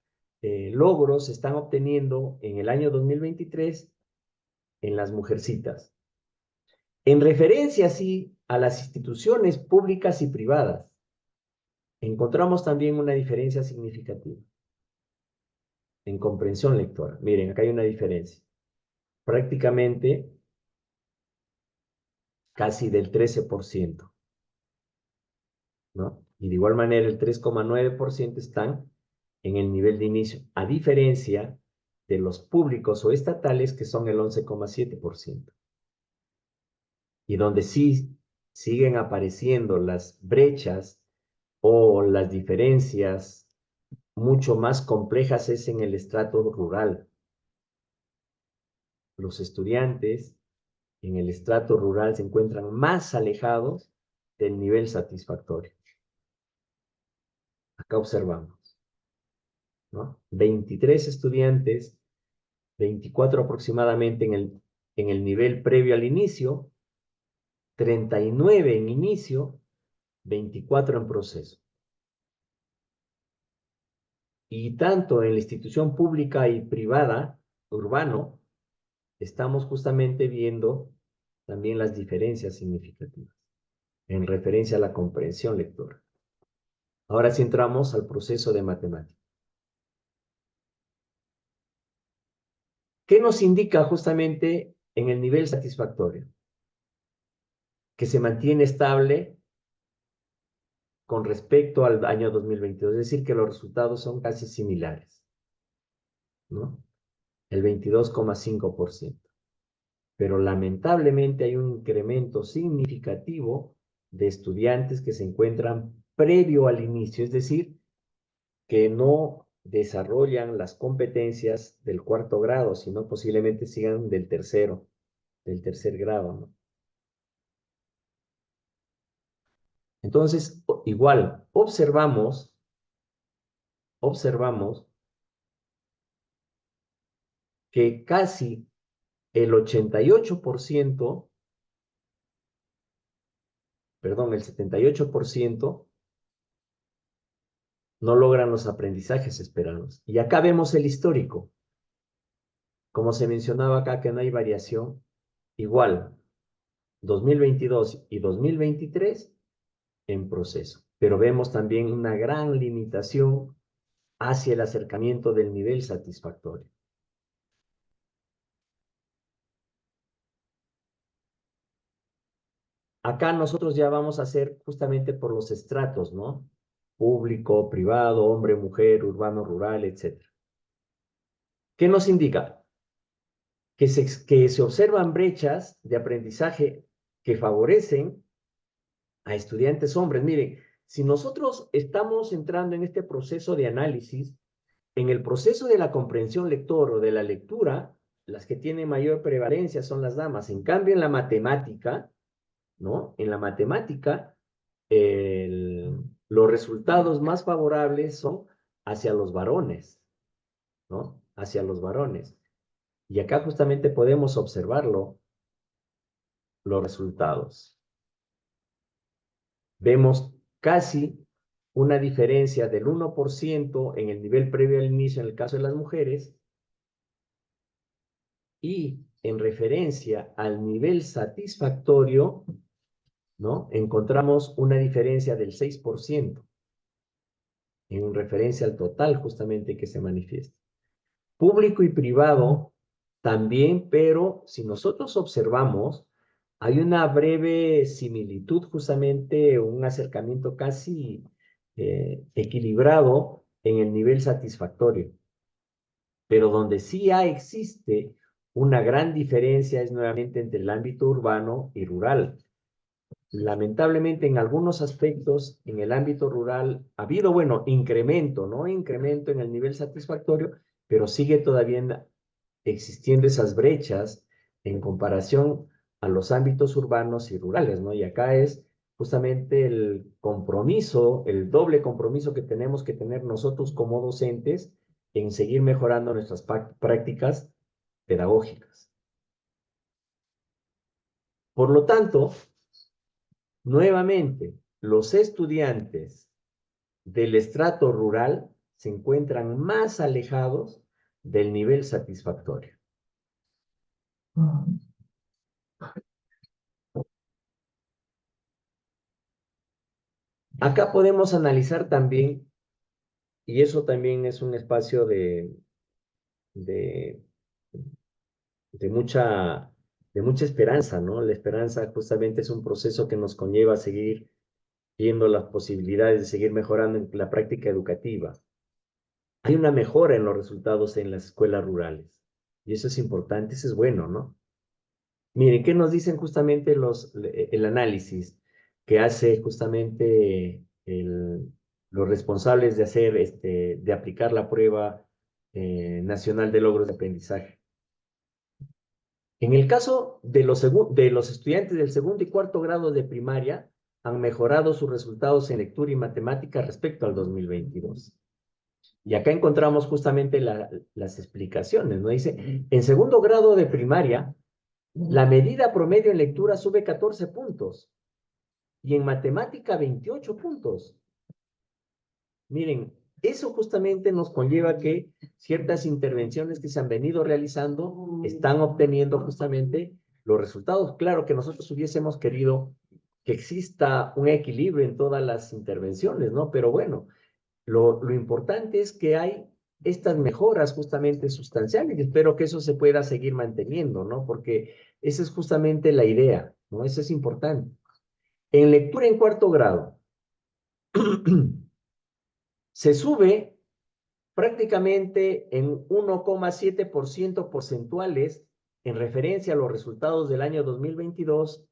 logros se están obteniendo en el año 2023 en las mujercitas. En referencia, sí, a las instituciones públicas y privadas, encontramos también una diferencia significativa en comprensión lectora. Miren, acá hay una diferencia. Prácticamente casi del 13%, ¿no? Y de igual manera el 3,9% están en el nivel de inicio, a diferencia de los públicos o estatales que son el 11,7%. Y donde sí siguen apareciendo las brechas o las diferencias mucho más complejas es en el estrato rural. Los estudiantes en el estrato rural se encuentran más alejados del nivel satisfactorio. Acá observamos, ¿no? 23 estudiantes, 24 aproximadamente en el nivel previo al inicio, 39 en inicio, 24 en proceso. Y tanto en la institución pública y privada, urbano, estamos justamente viendo también las diferencias significativas en referencia a la comprensión lectora. Ahora sí entramos al proceso de matemática. ¿Qué nos indica justamente en el nivel satisfactorio? Que se mantiene estable con respecto al año 2022, es decir, que los resultados son casi similares, ¿no? El 22,5%. Pero lamentablemente hay un incremento significativo de estudiantes que se encuentran previo al inicio, es decir, que no desarrollan las competencias del 4º grado, sino posiblemente sigan del tercer grado, ¿no? Entonces, igual, observamos que casi el 88%, perdón, el 78% no logran los aprendizajes esperados. Y acá vemos el histórico. Como se mencionaba acá que no hay variación, igual, 2022 y 2023 en proceso. Pero vemos también una gran limitación hacia el acercamiento del nivel satisfactorio. Acá nosotros ya vamos a hacer justamente por los estratos, ¿no? Público, privado, hombre, mujer, urbano, rural, etc. ¿Qué nos indica? Que se observan brechas de aprendizaje que favorecen a estudiantes hombres. Miren, si nosotros estamos entrando en este proceso de análisis, en el proceso de la comprensión lector o de la lectura, las que tienen mayor prevalencia son las damas. En cambio, en la matemática, ¿no? En la matemática, los resultados más favorables son hacia los varones, ¿no? Hacia los varones. Y acá justamente podemos observarlo, los resultados. Vemos casi una diferencia del 1% en el nivel previo al inicio en el caso de las mujeres y en referencia al nivel satisfactorio, ¿no? Encontramos una diferencia del 6% en referencia al total justamente que se manifiesta. Público y privado también, pero si nosotros observamos, hay una breve similitud, justamente un acercamiento casi equilibrado en el nivel satisfactorio. Pero donde sí existe una gran diferencia es nuevamente entre el ámbito urbano y rural. Lamentablemente en algunos aspectos en el ámbito rural ha habido, bueno, incremento, ¿no? Incremento en el nivel satisfactorio, pero sigue todavía existiendo esas brechas en comparación a los ámbitos urbanos y rurales, ¿no? Y acá es justamente el compromiso, el doble compromiso que tenemos que tener nosotros como docentes en seguir mejorando nuestras prácticas pedagógicas. Por lo tanto, nuevamente, los estudiantes del estrato rural se encuentran más alejados del nivel satisfactorio. Acá podemos analizar también, y eso también es un espacio de, de mucha, de mucha esperanza, ¿no? La esperanza justamente es un proceso que nos conlleva a seguir viendo las posibilidades de seguir mejorando en la práctica educativa. Hay una mejora en los resultados en las escuelas rurales, y eso es importante, eso es bueno, ¿no? Miren, ¿qué nos dicen justamente el análisis que hace justamente los responsables de hacer, de aplicar la prueba nacional de logros de aprendizaje? En el caso de los estudiantes del segundo y cuarto grado de primaria, han mejorado sus resultados en lectura y matemática respecto al 2022. Y acá encontramos justamente las explicaciones, ¿no? Dice, en segundo grado de primaria, la medida promedio en lectura sube 14 puntos y en matemática 28 puntos. Miren, eso justamente nos conlleva que ciertas intervenciones que se han venido realizando están obteniendo justamente los resultados. Claro que nosotros hubiésemos querido que exista un equilibrio en todas las intervenciones, ¿no? Pero bueno, lo importante es que hay estas mejoras justamente sustanciales y espero que eso se pueda seguir manteniendo, ¿no? Porque esa es justamente la idea, ¿no? Eso es importante. En lectura en cuarto grado, se sube prácticamente en 1,7% porcentuales en referencia a los resultados del año 2022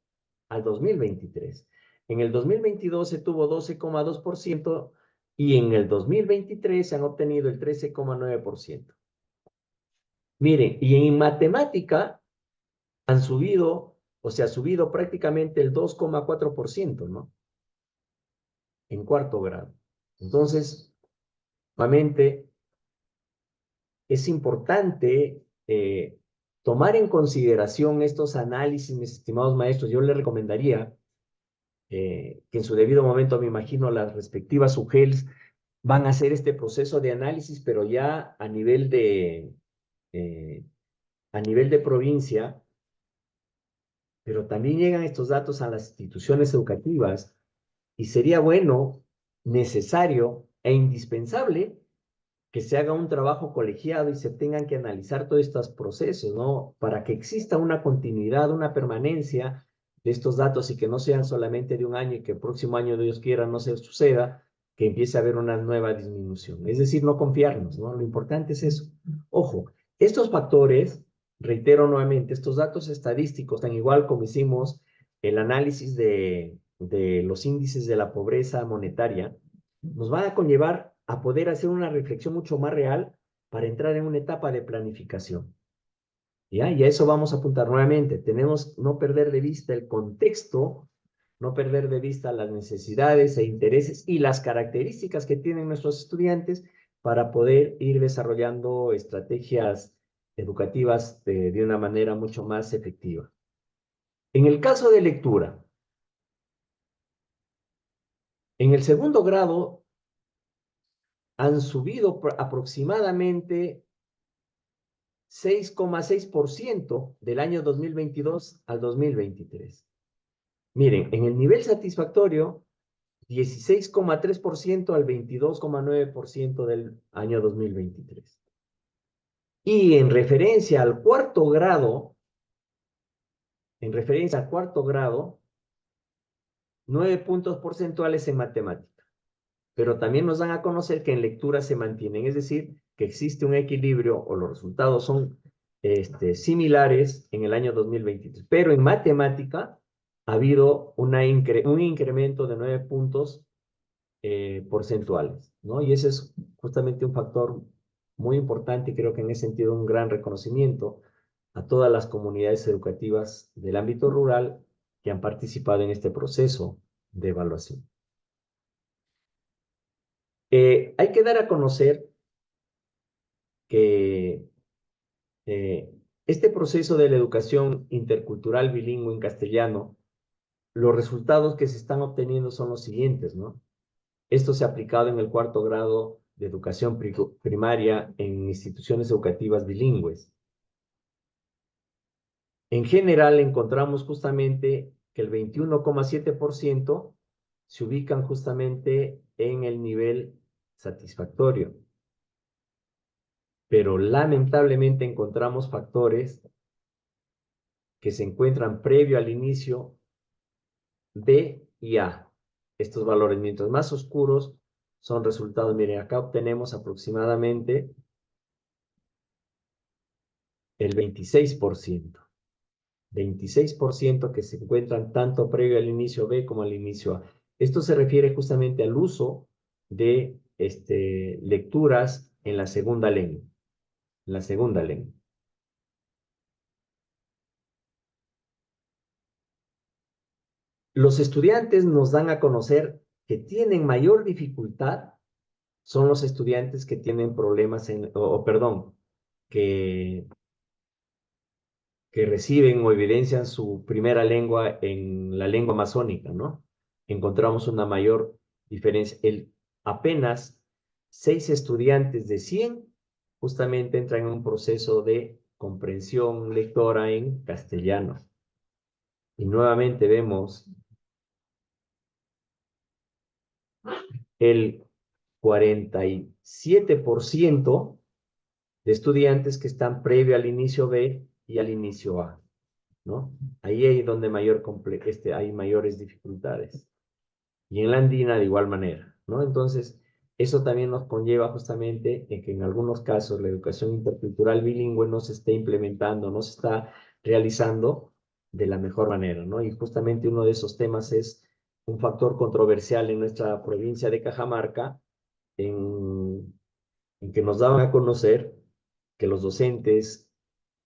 al 2023. En el 2022 se tuvo 12,2% y en el 2023 se han obtenido el 13,9%. Miren, y en matemática han subido, o sea, ha subido prácticamente el 2,4%, ¿no? En cuarto grado. Entonces, nuevamente, es importante tomar en consideración estos análisis, mis estimados maestros. Yo les recomendaría que en su debido momento, me imagino, las respectivas UGELs van a hacer este proceso de análisis, pero ya a nivel de provincia, pero también llegan estos datos a las instituciones educativas y sería bueno, necesario e indispensable que se haga un trabajo colegiado y se tengan que analizar todos estos procesos, ¿no? Para que exista una continuidad, una permanencia de estos datos y que no sean solamente de un año y que el próximo año, Dios quiera, no se suceda, que empiece a haber una nueva disminución. Es decir, no confiarnos, ¿no? Lo importante es eso. Ojo, estos factores, reitero nuevamente, estos datos estadísticos, tan igual como hicimos el análisis de los índices de la pobreza monetaria, nos van a conllevar a poder hacer una reflexión mucho más real para entrar en una etapa de planificación. ¿Ya? Y a eso vamos a apuntar nuevamente. Tenemos no perder de vista el contexto, no perder de vista las necesidades e intereses y las características que tienen nuestros estudiantes para poder ir desarrollando estrategias educativas de una manera mucho más efectiva. En el caso de lectura, en el segundo grado han subido aproximadamente 6,6% del año 2022 al 2023. Miren, en el nivel satisfactorio, 16,3% al 22,9% del año 2023. Y en referencia al cuarto grado, 9 puntos porcentuales en matemática. Pero también nos dan a conocer que en lectura se mantienen, es decir, que existe un equilibrio o los resultados son similares en el año 2023. Pero en matemática ha habido un incremento de 9 puntos porcentuales, ¿no? Y ese es justamente un factor muy importante y creo que en ese sentido un gran reconocimiento a todas las comunidades educativas del ámbito rural que han participado en este proceso de evaluación. Hay que dar a conocer que este proceso de la educación intercultural bilingüe en castellano, los resultados que se están obteniendo son los siguientes, ¿no? Esto se ha aplicado en el 4º grado de educación primaria en instituciones educativas bilingües. En general encontramos justamente que el 21,7% se ubican justamente en el nivel satisfactorio. Pero lamentablemente encontramos factores que se encuentran previo al inicio B y A. Estos valores, mientras más oscuros, son resultados. Miren, acá obtenemos aproximadamente el 26%. 26% que se encuentran tanto previo al inicio B como al inicio A. Esto se refiere justamente al uso de lecturas en la segunda lengua. La segunda lengua. Los estudiantes nos dan a conocer que tienen mayor dificultad, son los estudiantes que tienen problemas que reciben o evidencian su primera lengua en la lengua amazónica, ¿no? Encontramos una mayor diferencia. Apenas 6 estudiantes de 100 justamente entran en un proceso de comprensión lectora en castellano. Y nuevamente vemos el 47% de estudiantes que están previo al inicio B y al inicio A, ¿no? Ahí es donde hay mayores dificultades. Y en la andina de igual manera, ¿no? Entonces, eso también nos conlleva justamente en que en algunos casos la educación intercultural bilingüe no se esté implementando, no se está realizando de la mejor manera, ¿no? Y justamente uno de esos temas es un factor controversial en nuestra provincia de Cajamarca, en que nos daban a conocer que los docentes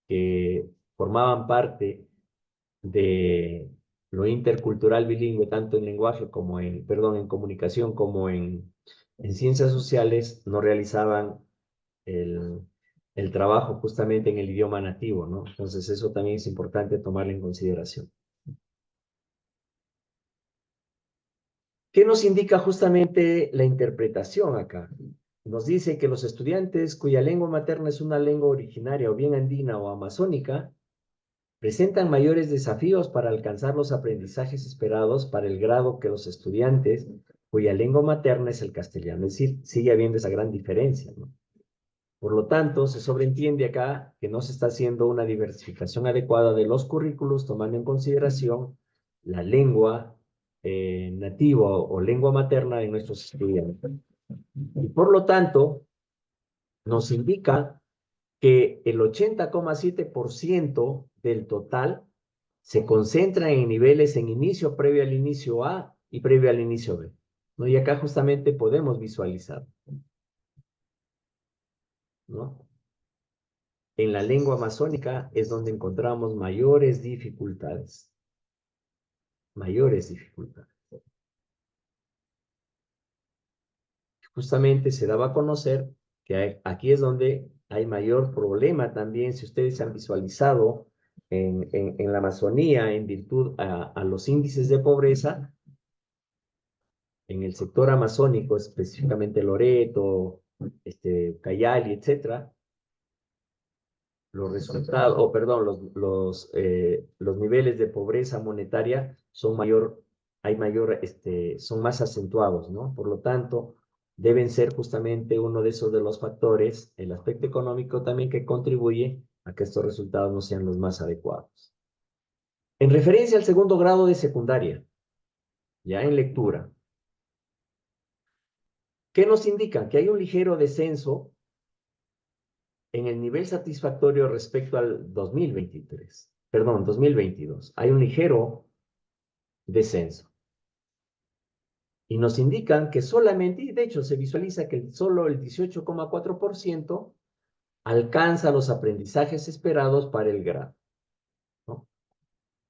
que formaban parte de lo intercultural bilingüe, tanto en lenguaje como en comunicación como en ciencias sociales, no realizaban el trabajo justamente en el idioma nativo, ¿no? Entonces eso también es importante tomarlo en consideración. ¿Qué nos indica justamente la interpretación acá? Nos dice que los estudiantes cuya lengua materna es una lengua originaria o bien andina o amazónica, presentan mayores desafíos para alcanzar los aprendizajes esperados para el grado que los estudiantes cuya lengua materna es el castellano. Es decir, sigue habiendo esa gran diferencia, ¿no? Por lo tanto, se sobreentiende acá que no se está haciendo una diversificación adecuada de los currículos, tomando en consideración la lengua nativa o lengua materna de nuestros estudiantes. Y por lo tanto, nos indica que el 80,7% del total se concentra en niveles en inicio, previo al inicio A y previo al inicio B, ¿no? Y acá justamente podemos visualizar, ¿no? En la lengua amazónica es donde encontramos mayores dificultades. Mayores dificultades. Justamente se daba a conocer que aquí es donde hay mayor problema también, si ustedes han visualizado en la Amazonía, en virtud a los índices de pobreza, en el sector amazónico, específicamente Loreto, Cayali, etcétera, los resultados, los niveles de pobreza monetaria son son más acentuados, ¿no? Por lo tanto, deben ser justamente uno de los factores, el aspecto económico también, que contribuye a que estos resultados no sean los más adecuados. En referencia al 2º grado de secundaria, ya en lectura, ¿qué nos indican? Que hay un ligero descenso en el nivel satisfactorio respecto al 2022. Hay un ligero descenso. Y nos indican que solamente, y de hecho se visualiza que solo el 18,4% alcanza los aprendizajes esperados para el grado, ¿no?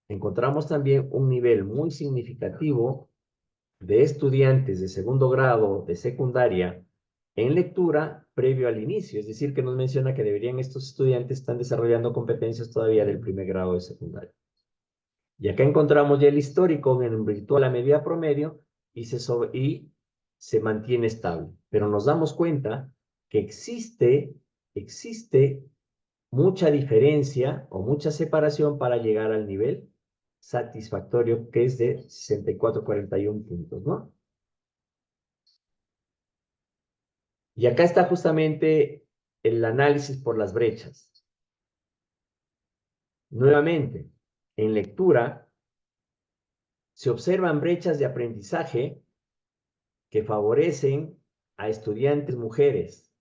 Encontramos también un nivel muy significativo de estudiantes de segundo grado de secundaria en lectura previo al inicio, es decir, que nos menciona que estos estudiantes están desarrollando competencias todavía del primer grado de secundaria. Y acá encontramos ya el histórico en virtud a la medida promedio y se mantiene estable. Pero nos damos cuenta que existe mucha diferencia o mucha separación para llegar al nivel satisfactorio, que es de 64,41 puntos, ¿no? Y acá está justamente el análisis por las brechas. Nuevamente, en lectura se observan brechas de aprendizaje que favorecen a estudiantes mujeres,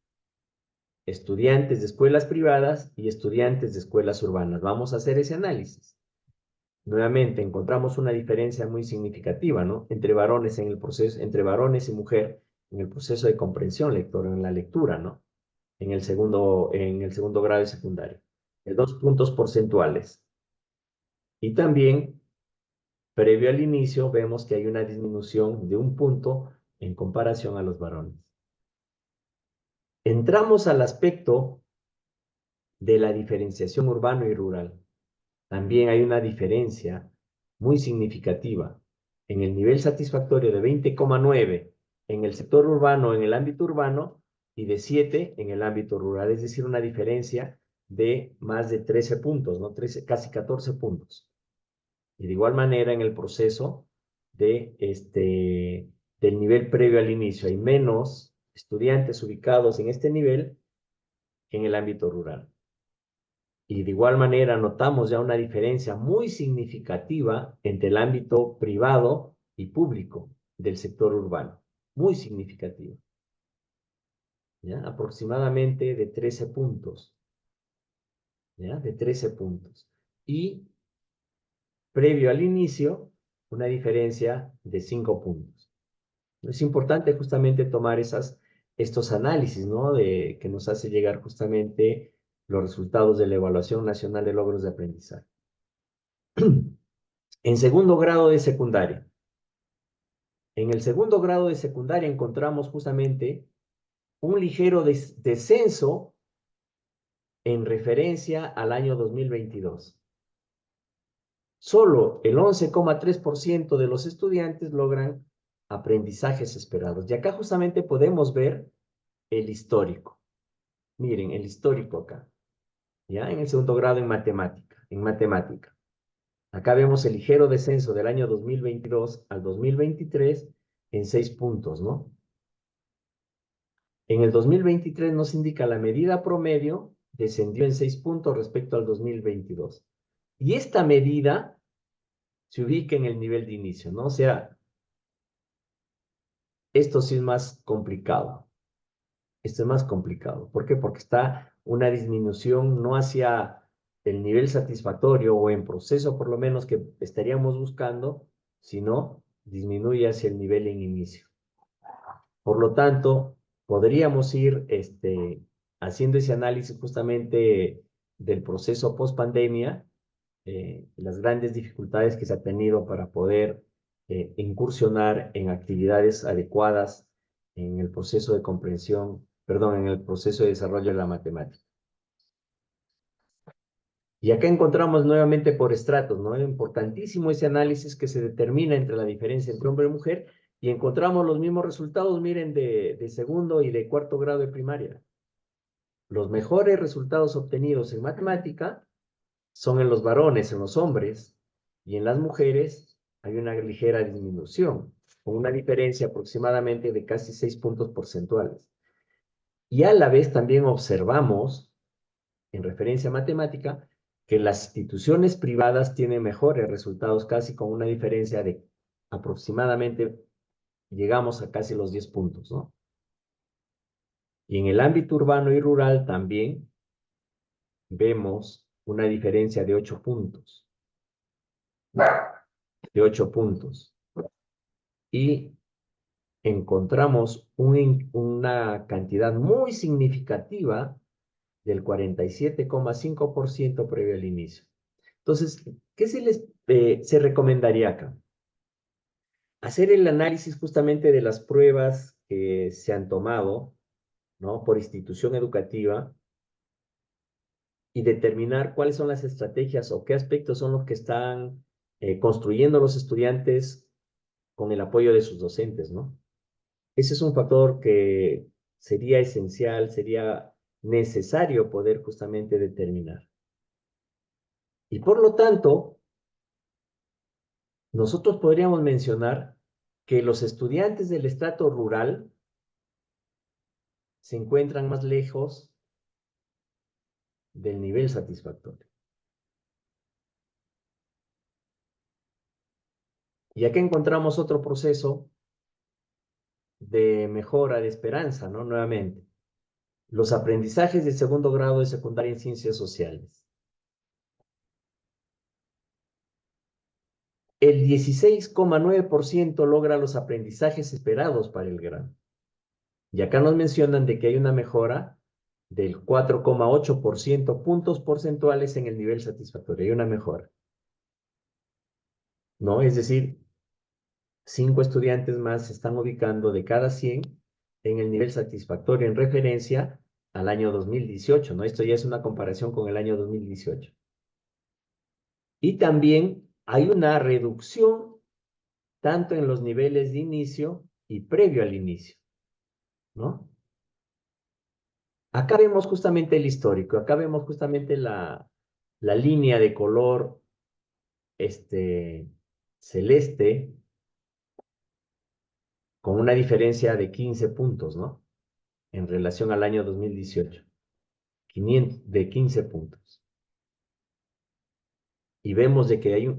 estudiantes de escuelas privadas y estudiantes de escuelas urbanas. Vamos a hacer ese análisis. Nuevamente encontramos una diferencia muy significativa, ¿no? Entre varones entre varones y mujer en el proceso de comprensión lectora, en la lectura, ¿no? En el segundo grado de secundaria, de 2 puntos porcentuales. Y también, previo al inicio, vemos que hay una disminución de 1 punto en comparación a los varones. Entramos al aspecto de la diferenciación urbano y rural. También hay una diferencia muy significativa en el nivel satisfactorio de 20,9 en el sector urbano, en el ámbito urbano, y de 7 en el ámbito rural, es decir, una diferencia de más de 13 puntos, ¿no? Casi 14 puntos. Y de igual manera en el proceso del nivel previo al inicio, hay menos estudiantes ubicados en este nivel en el ámbito rural. Y de igual manera notamos ya una diferencia muy significativa entre el ámbito privado y público del sector urbano. Muy significativa. ¿Ya? Aproximadamente de 13 puntos. ¿Ya? De 13 puntos. Y previo al inicio, una diferencia de 5 puntos. Es importante justamente tomar estos análisis, ¿no? Que nos hace llegar justamente los resultados de la Evaluación Nacional de Logros de Aprendizaje. En segundo grado de secundaria. En el segundo grado de secundaria encontramos justamente un ligero descenso en referencia al año 2022. Solo el 11,3% de los estudiantes logran aprendizajes esperados. Y acá justamente podemos ver el histórico. Miren, el histórico acá. ¿Ya? En el segundo grado en matemática. Acá vemos el ligero descenso del año 2022 al 2023 en 6 puntos, ¿no? En el 2023 nos indica la medida promedio descendió en 6 puntos respecto al 2022. Y esta medida se ubica en el nivel de inicio, ¿no? O sea, esto sí es más complicado. Esto es más complicado. ¿Por qué? Porque está una disminución no hacia el nivel satisfactorio o en proceso por lo menos que estaríamos buscando, sino disminuye hacia el nivel en inicio. Por lo tanto, podríamos ir haciendo ese análisis justamente del proceso post-pandemia, las grandes dificultades que se ha tenido para poder incursionar en actividades adecuadas en el proceso de comprensión, perdón, en el proceso de desarrollo de la matemática. Y acá encontramos nuevamente por estratos, ¿no? Es importantísimo ese análisis que se determina entre la diferencia entre hombre y mujer, y encontramos los mismos resultados, miren, de segundo y de cuarto grado de primaria. Los mejores resultados obtenidos en matemática son en los varones, en los hombres, y en las mujeres hay una ligera disminución, con una diferencia aproximadamente de casi 6 puntos porcentuales. Y a la vez también observamos, en referencia a matemática, que las instituciones privadas tienen mejores resultados, casi con una diferencia de aproximadamente, llegamos a casi los 10 puntos, ¿no? Y en el ámbito urbano y rural también vemos una diferencia de 8 puntos. De 8 puntos. Y encontramos una cantidad muy significativa del 47,5% previo al inicio. Entonces, ¿qué se recomendaría acá? Hacer el análisis justamente de las pruebas que se han tomado, ¿no?, por institución educativa y determinar cuáles son las estrategias o qué aspectos son los que están construyendo los estudiantes con el apoyo de sus docentes, ¿no? Ese es un factor que sería esencial, sería necesario poder justamente determinar. Y por lo tanto, nosotros podríamos mencionar que los estudiantes del estrato rural se encuentran más lejos del nivel satisfactorio. Y aquí encontramos otro proceso de mejora, de esperanza, ¿no? Nuevamente, los aprendizajes de segundo grado de secundaria en ciencias sociales. El 16,9% logra los aprendizajes esperados para el grado. Y acá nos mencionan de que hay una mejora del 4,8% puntos porcentuales en el nivel satisfactorio. Hay una mejora, ¿no? Es decir, 5 estudiantes más se están ubicando de cada 100 en el nivel satisfactorio en referencia al año 2018, ¿no? Esto ya es una comparación con el año 2018. Y también hay una reducción tanto en los niveles de inicio y previo al inicio, ¿no? Acá vemos justamente el histórico, acá vemos justamente la línea de color celeste con una diferencia de 15 puntos, ¿no? En relación al año 2018. De 15 puntos. Y vemos de que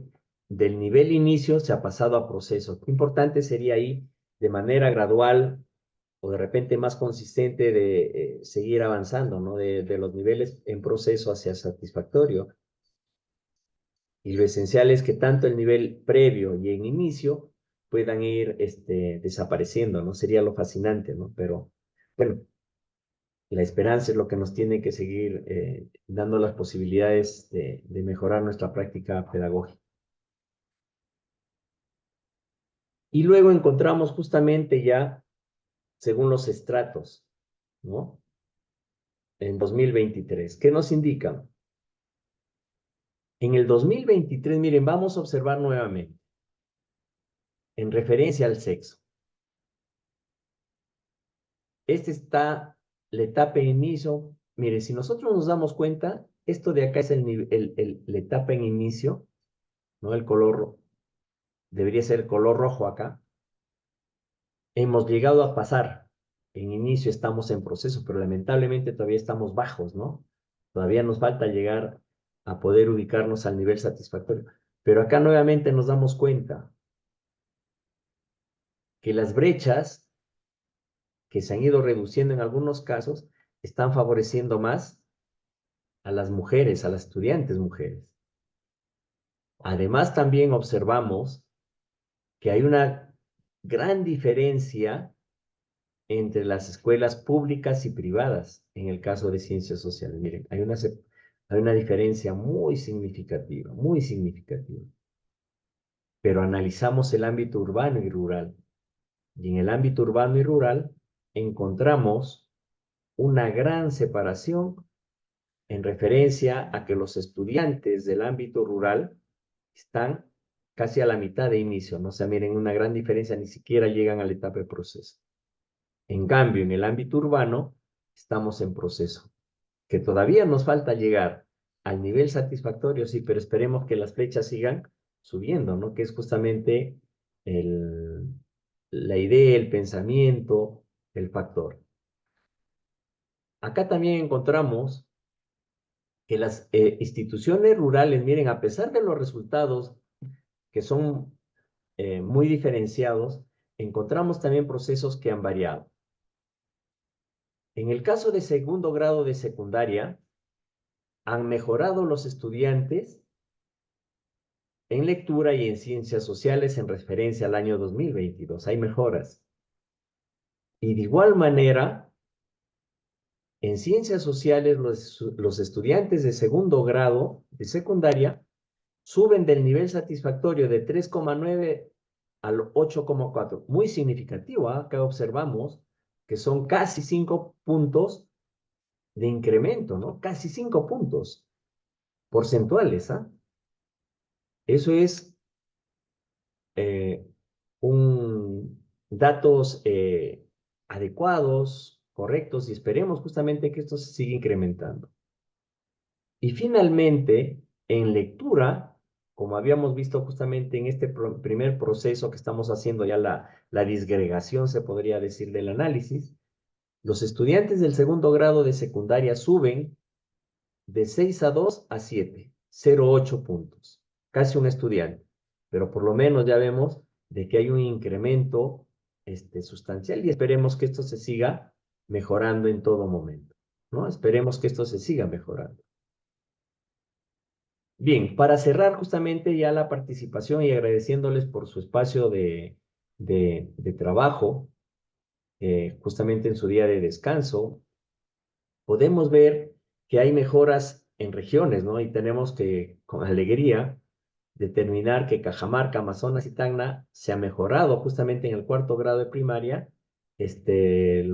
del nivel inicio se ha pasado a proceso. Qué importante sería ahí, de manera gradual o de repente más consistente, de seguir avanzando, ¿no? De los niveles en proceso hacia satisfactorio. Y lo esencial es que tanto el nivel previo y en inicio puedan ir desapareciendo, ¿no? Sería lo fascinante, ¿no? Pero, bueno, la esperanza es lo que nos tiene que seguir dando las posibilidades de mejorar nuestra práctica pedagógica. Y luego encontramos justamente ya, según los estratos, ¿no? En 2023, ¿qué nos indican? En el 2023, miren, vamos a observar nuevamente, en referencia al sexo. Está la etapa en inicio. Miren, si nosotros nos damos cuenta, esto de acá es la etapa en inicio, ¿no? El color, debería ser el color rojo acá. Hemos llegado a pasar. En inicio estamos en proceso, pero lamentablemente todavía estamos bajos, ¿no? Todavía nos falta llegar a poder ubicarnos al nivel satisfactorio. Pero acá nuevamente nos damos cuenta que las brechas que se han ido reduciendo en algunos casos están favoreciendo más a las mujeres, a las estudiantes mujeres. Además, también observamos que hay una gran diferencia entre las escuelas públicas y privadas en el caso de ciencias sociales. Miren, hay una diferencia muy significativa, muy significativa. Pero analizamos el ámbito urbano y rural. Y en el ámbito urbano y rural encontramos una gran separación en referencia a que los estudiantes del ámbito rural están casi a la mitad de inicio, ¿no? O sea, miren, una gran diferencia, ni siquiera llegan a la etapa de proceso. En cambio, en el ámbito urbano, estamos en proceso, que todavía nos falta llegar al nivel satisfactorio, sí, pero esperemos que las flechas sigan subiendo, ¿no? Que es justamente la idea, el pensamiento, el factor. Acá también encontramos que las instituciones rurales, miren, a pesar de los resultados que son muy diferenciados, encontramos también procesos que han variado. En el caso de segundo grado de secundaria, han mejorado los estudiantes en lectura y en ciencias sociales en referencia al año 2022. Hay mejoras. Y de igual manera, en ciencias sociales los estudiantes de segundo grado de secundaria suben del nivel satisfactorio de 3,9 al 8,4. Muy significativo, ¿eh? Acá observamos que son casi 5 puntos de incremento, ¿no? Casi 5 puntos porcentuales, ¿ah? Eso es eh, datos adecuados, correctos, y esperemos justamente que esto se siga incrementando. Y finalmente, en lectura, como habíamos visto justamente en este primer proceso que estamos haciendo ya la disgregación, se podría decir, del análisis, los estudiantes del segundo grado de secundaria suben de 6 a 2 a 7, 0,8 puntos, casi un estudiante, pero por lo menos ya vemos de que hay un incremento sustancial y esperemos que esto se siga mejorando en todo momento, ¿no? Esperemos que esto se siga mejorando. Bien, para cerrar justamente ya la participación y agradeciéndoles por su espacio de trabajo, justamente en su día de descanso, podemos ver que hay mejoras en regiones, ¿no? Y tenemos que, con alegría, determinar que Cajamarca, Amazonas y Tacna se ha mejorado justamente en el cuarto grado de primaria, el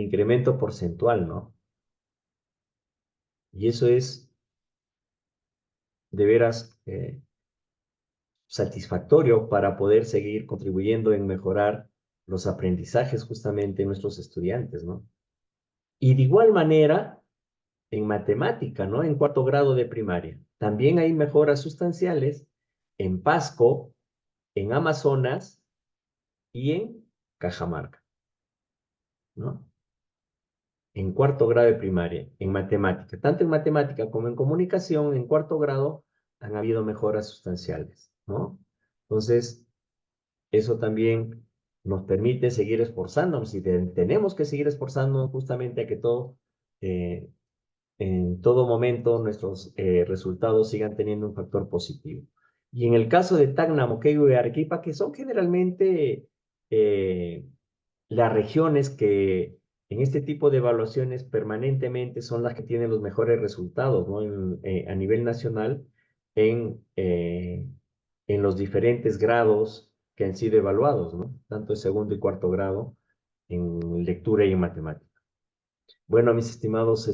incremento porcentual, ¿no? Y eso es de veras satisfactorio para poder seguir contribuyendo en mejorar los aprendizajes justamente de nuestros estudiantes, ¿no? Y de igual manera, en matemática, ¿no? En cuarto grado de primaria. También hay mejoras sustanciales en Pasco, en Amazonas y en Cajamarca, ¿no? En cuarto grado de primaria, en matemática. Tanto en matemática como en comunicación, en cuarto grado, han habido mejoras sustanciales, ¿no? Entonces, eso también nos permite seguir esforzándonos y tenemos que seguir esforzándonos justamente a que en todo momento nuestros resultados sigan teniendo un factor positivo. Y en el caso de Tacna, Moquegua y Arequipa, que son generalmente eh, las regiones que en este tipo de evaluaciones permanentemente son las que tienen los mejores resultados, ¿no? A nivel nacional en los diferentes grados que han sido evaluados, ¿no? Tanto en segundo y cuarto grado, en lectura y en matemática. Bueno, mis estimados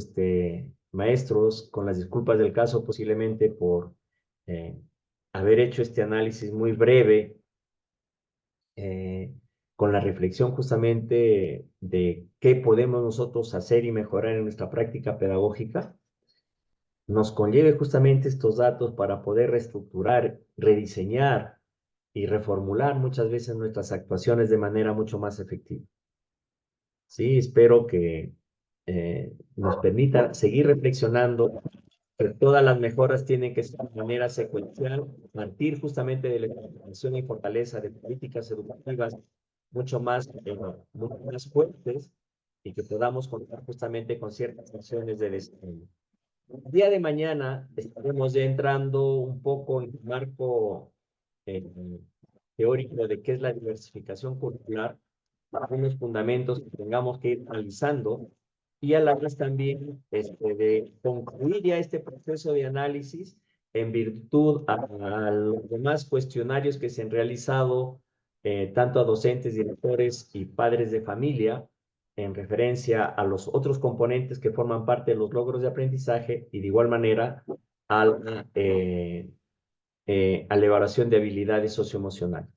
maestros, con las disculpas del caso, posiblemente por eh, haber hecho este análisis muy breve, eh, con la reflexión justamente de qué podemos nosotros hacer y mejorar en nuestra práctica pedagógica, nos conlleve justamente estos datos para poder reestructurar, rediseñar y reformular muchas veces nuestras actuaciones de manera mucho más efectiva. Sí, espero que nos permita seguir reflexionando, pero todas las mejoras tienen que ser de manera secuencial, partir justamente de la implementación y fortaleza de políticas educativas mucho más fuertes y que podamos contar justamente con ciertas acciones de desarrollo. El día de mañana estaremos ya entrando un poco en el marco eh, teórico de qué es la diversificación curricular, algunos fundamentos que tengamos que ir analizando y a la vez también de concluir ya este proceso de análisis en virtud a los demás cuestionarios que se han realizado tanto a docentes, directores y padres de familia en referencia a los otros componentes que forman parte de los logros de aprendizaje y de igual manera a la evaluación de habilidades socioemocionales,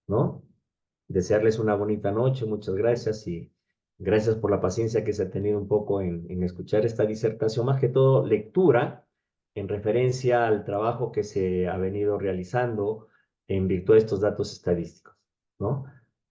¿no? Desearles una bonita noche, muchas gracias y gracias por la paciencia que se ha tenido un poco en escuchar esta disertación, más que todo lectura en referencia al trabajo que se ha venido realizando en virtud de estos datos estadísticos, ¿no?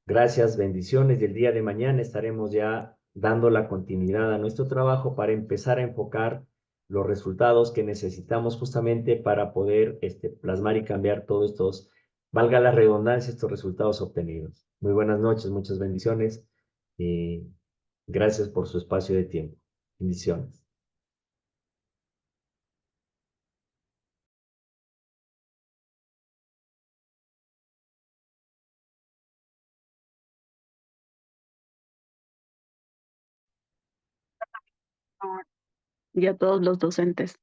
Gracias, bendiciones y el día de mañana estaremos ya dando la continuidad a nuestro trabajo para empezar a enfocar los resultados que necesitamos justamente para poder plasmar y cambiar todos estos, valga la redundancia, estos resultados obtenidos. Muy buenas noches, muchas bendiciones y gracias por su espacio de tiempo. Bendiciones. y a todos los docentes.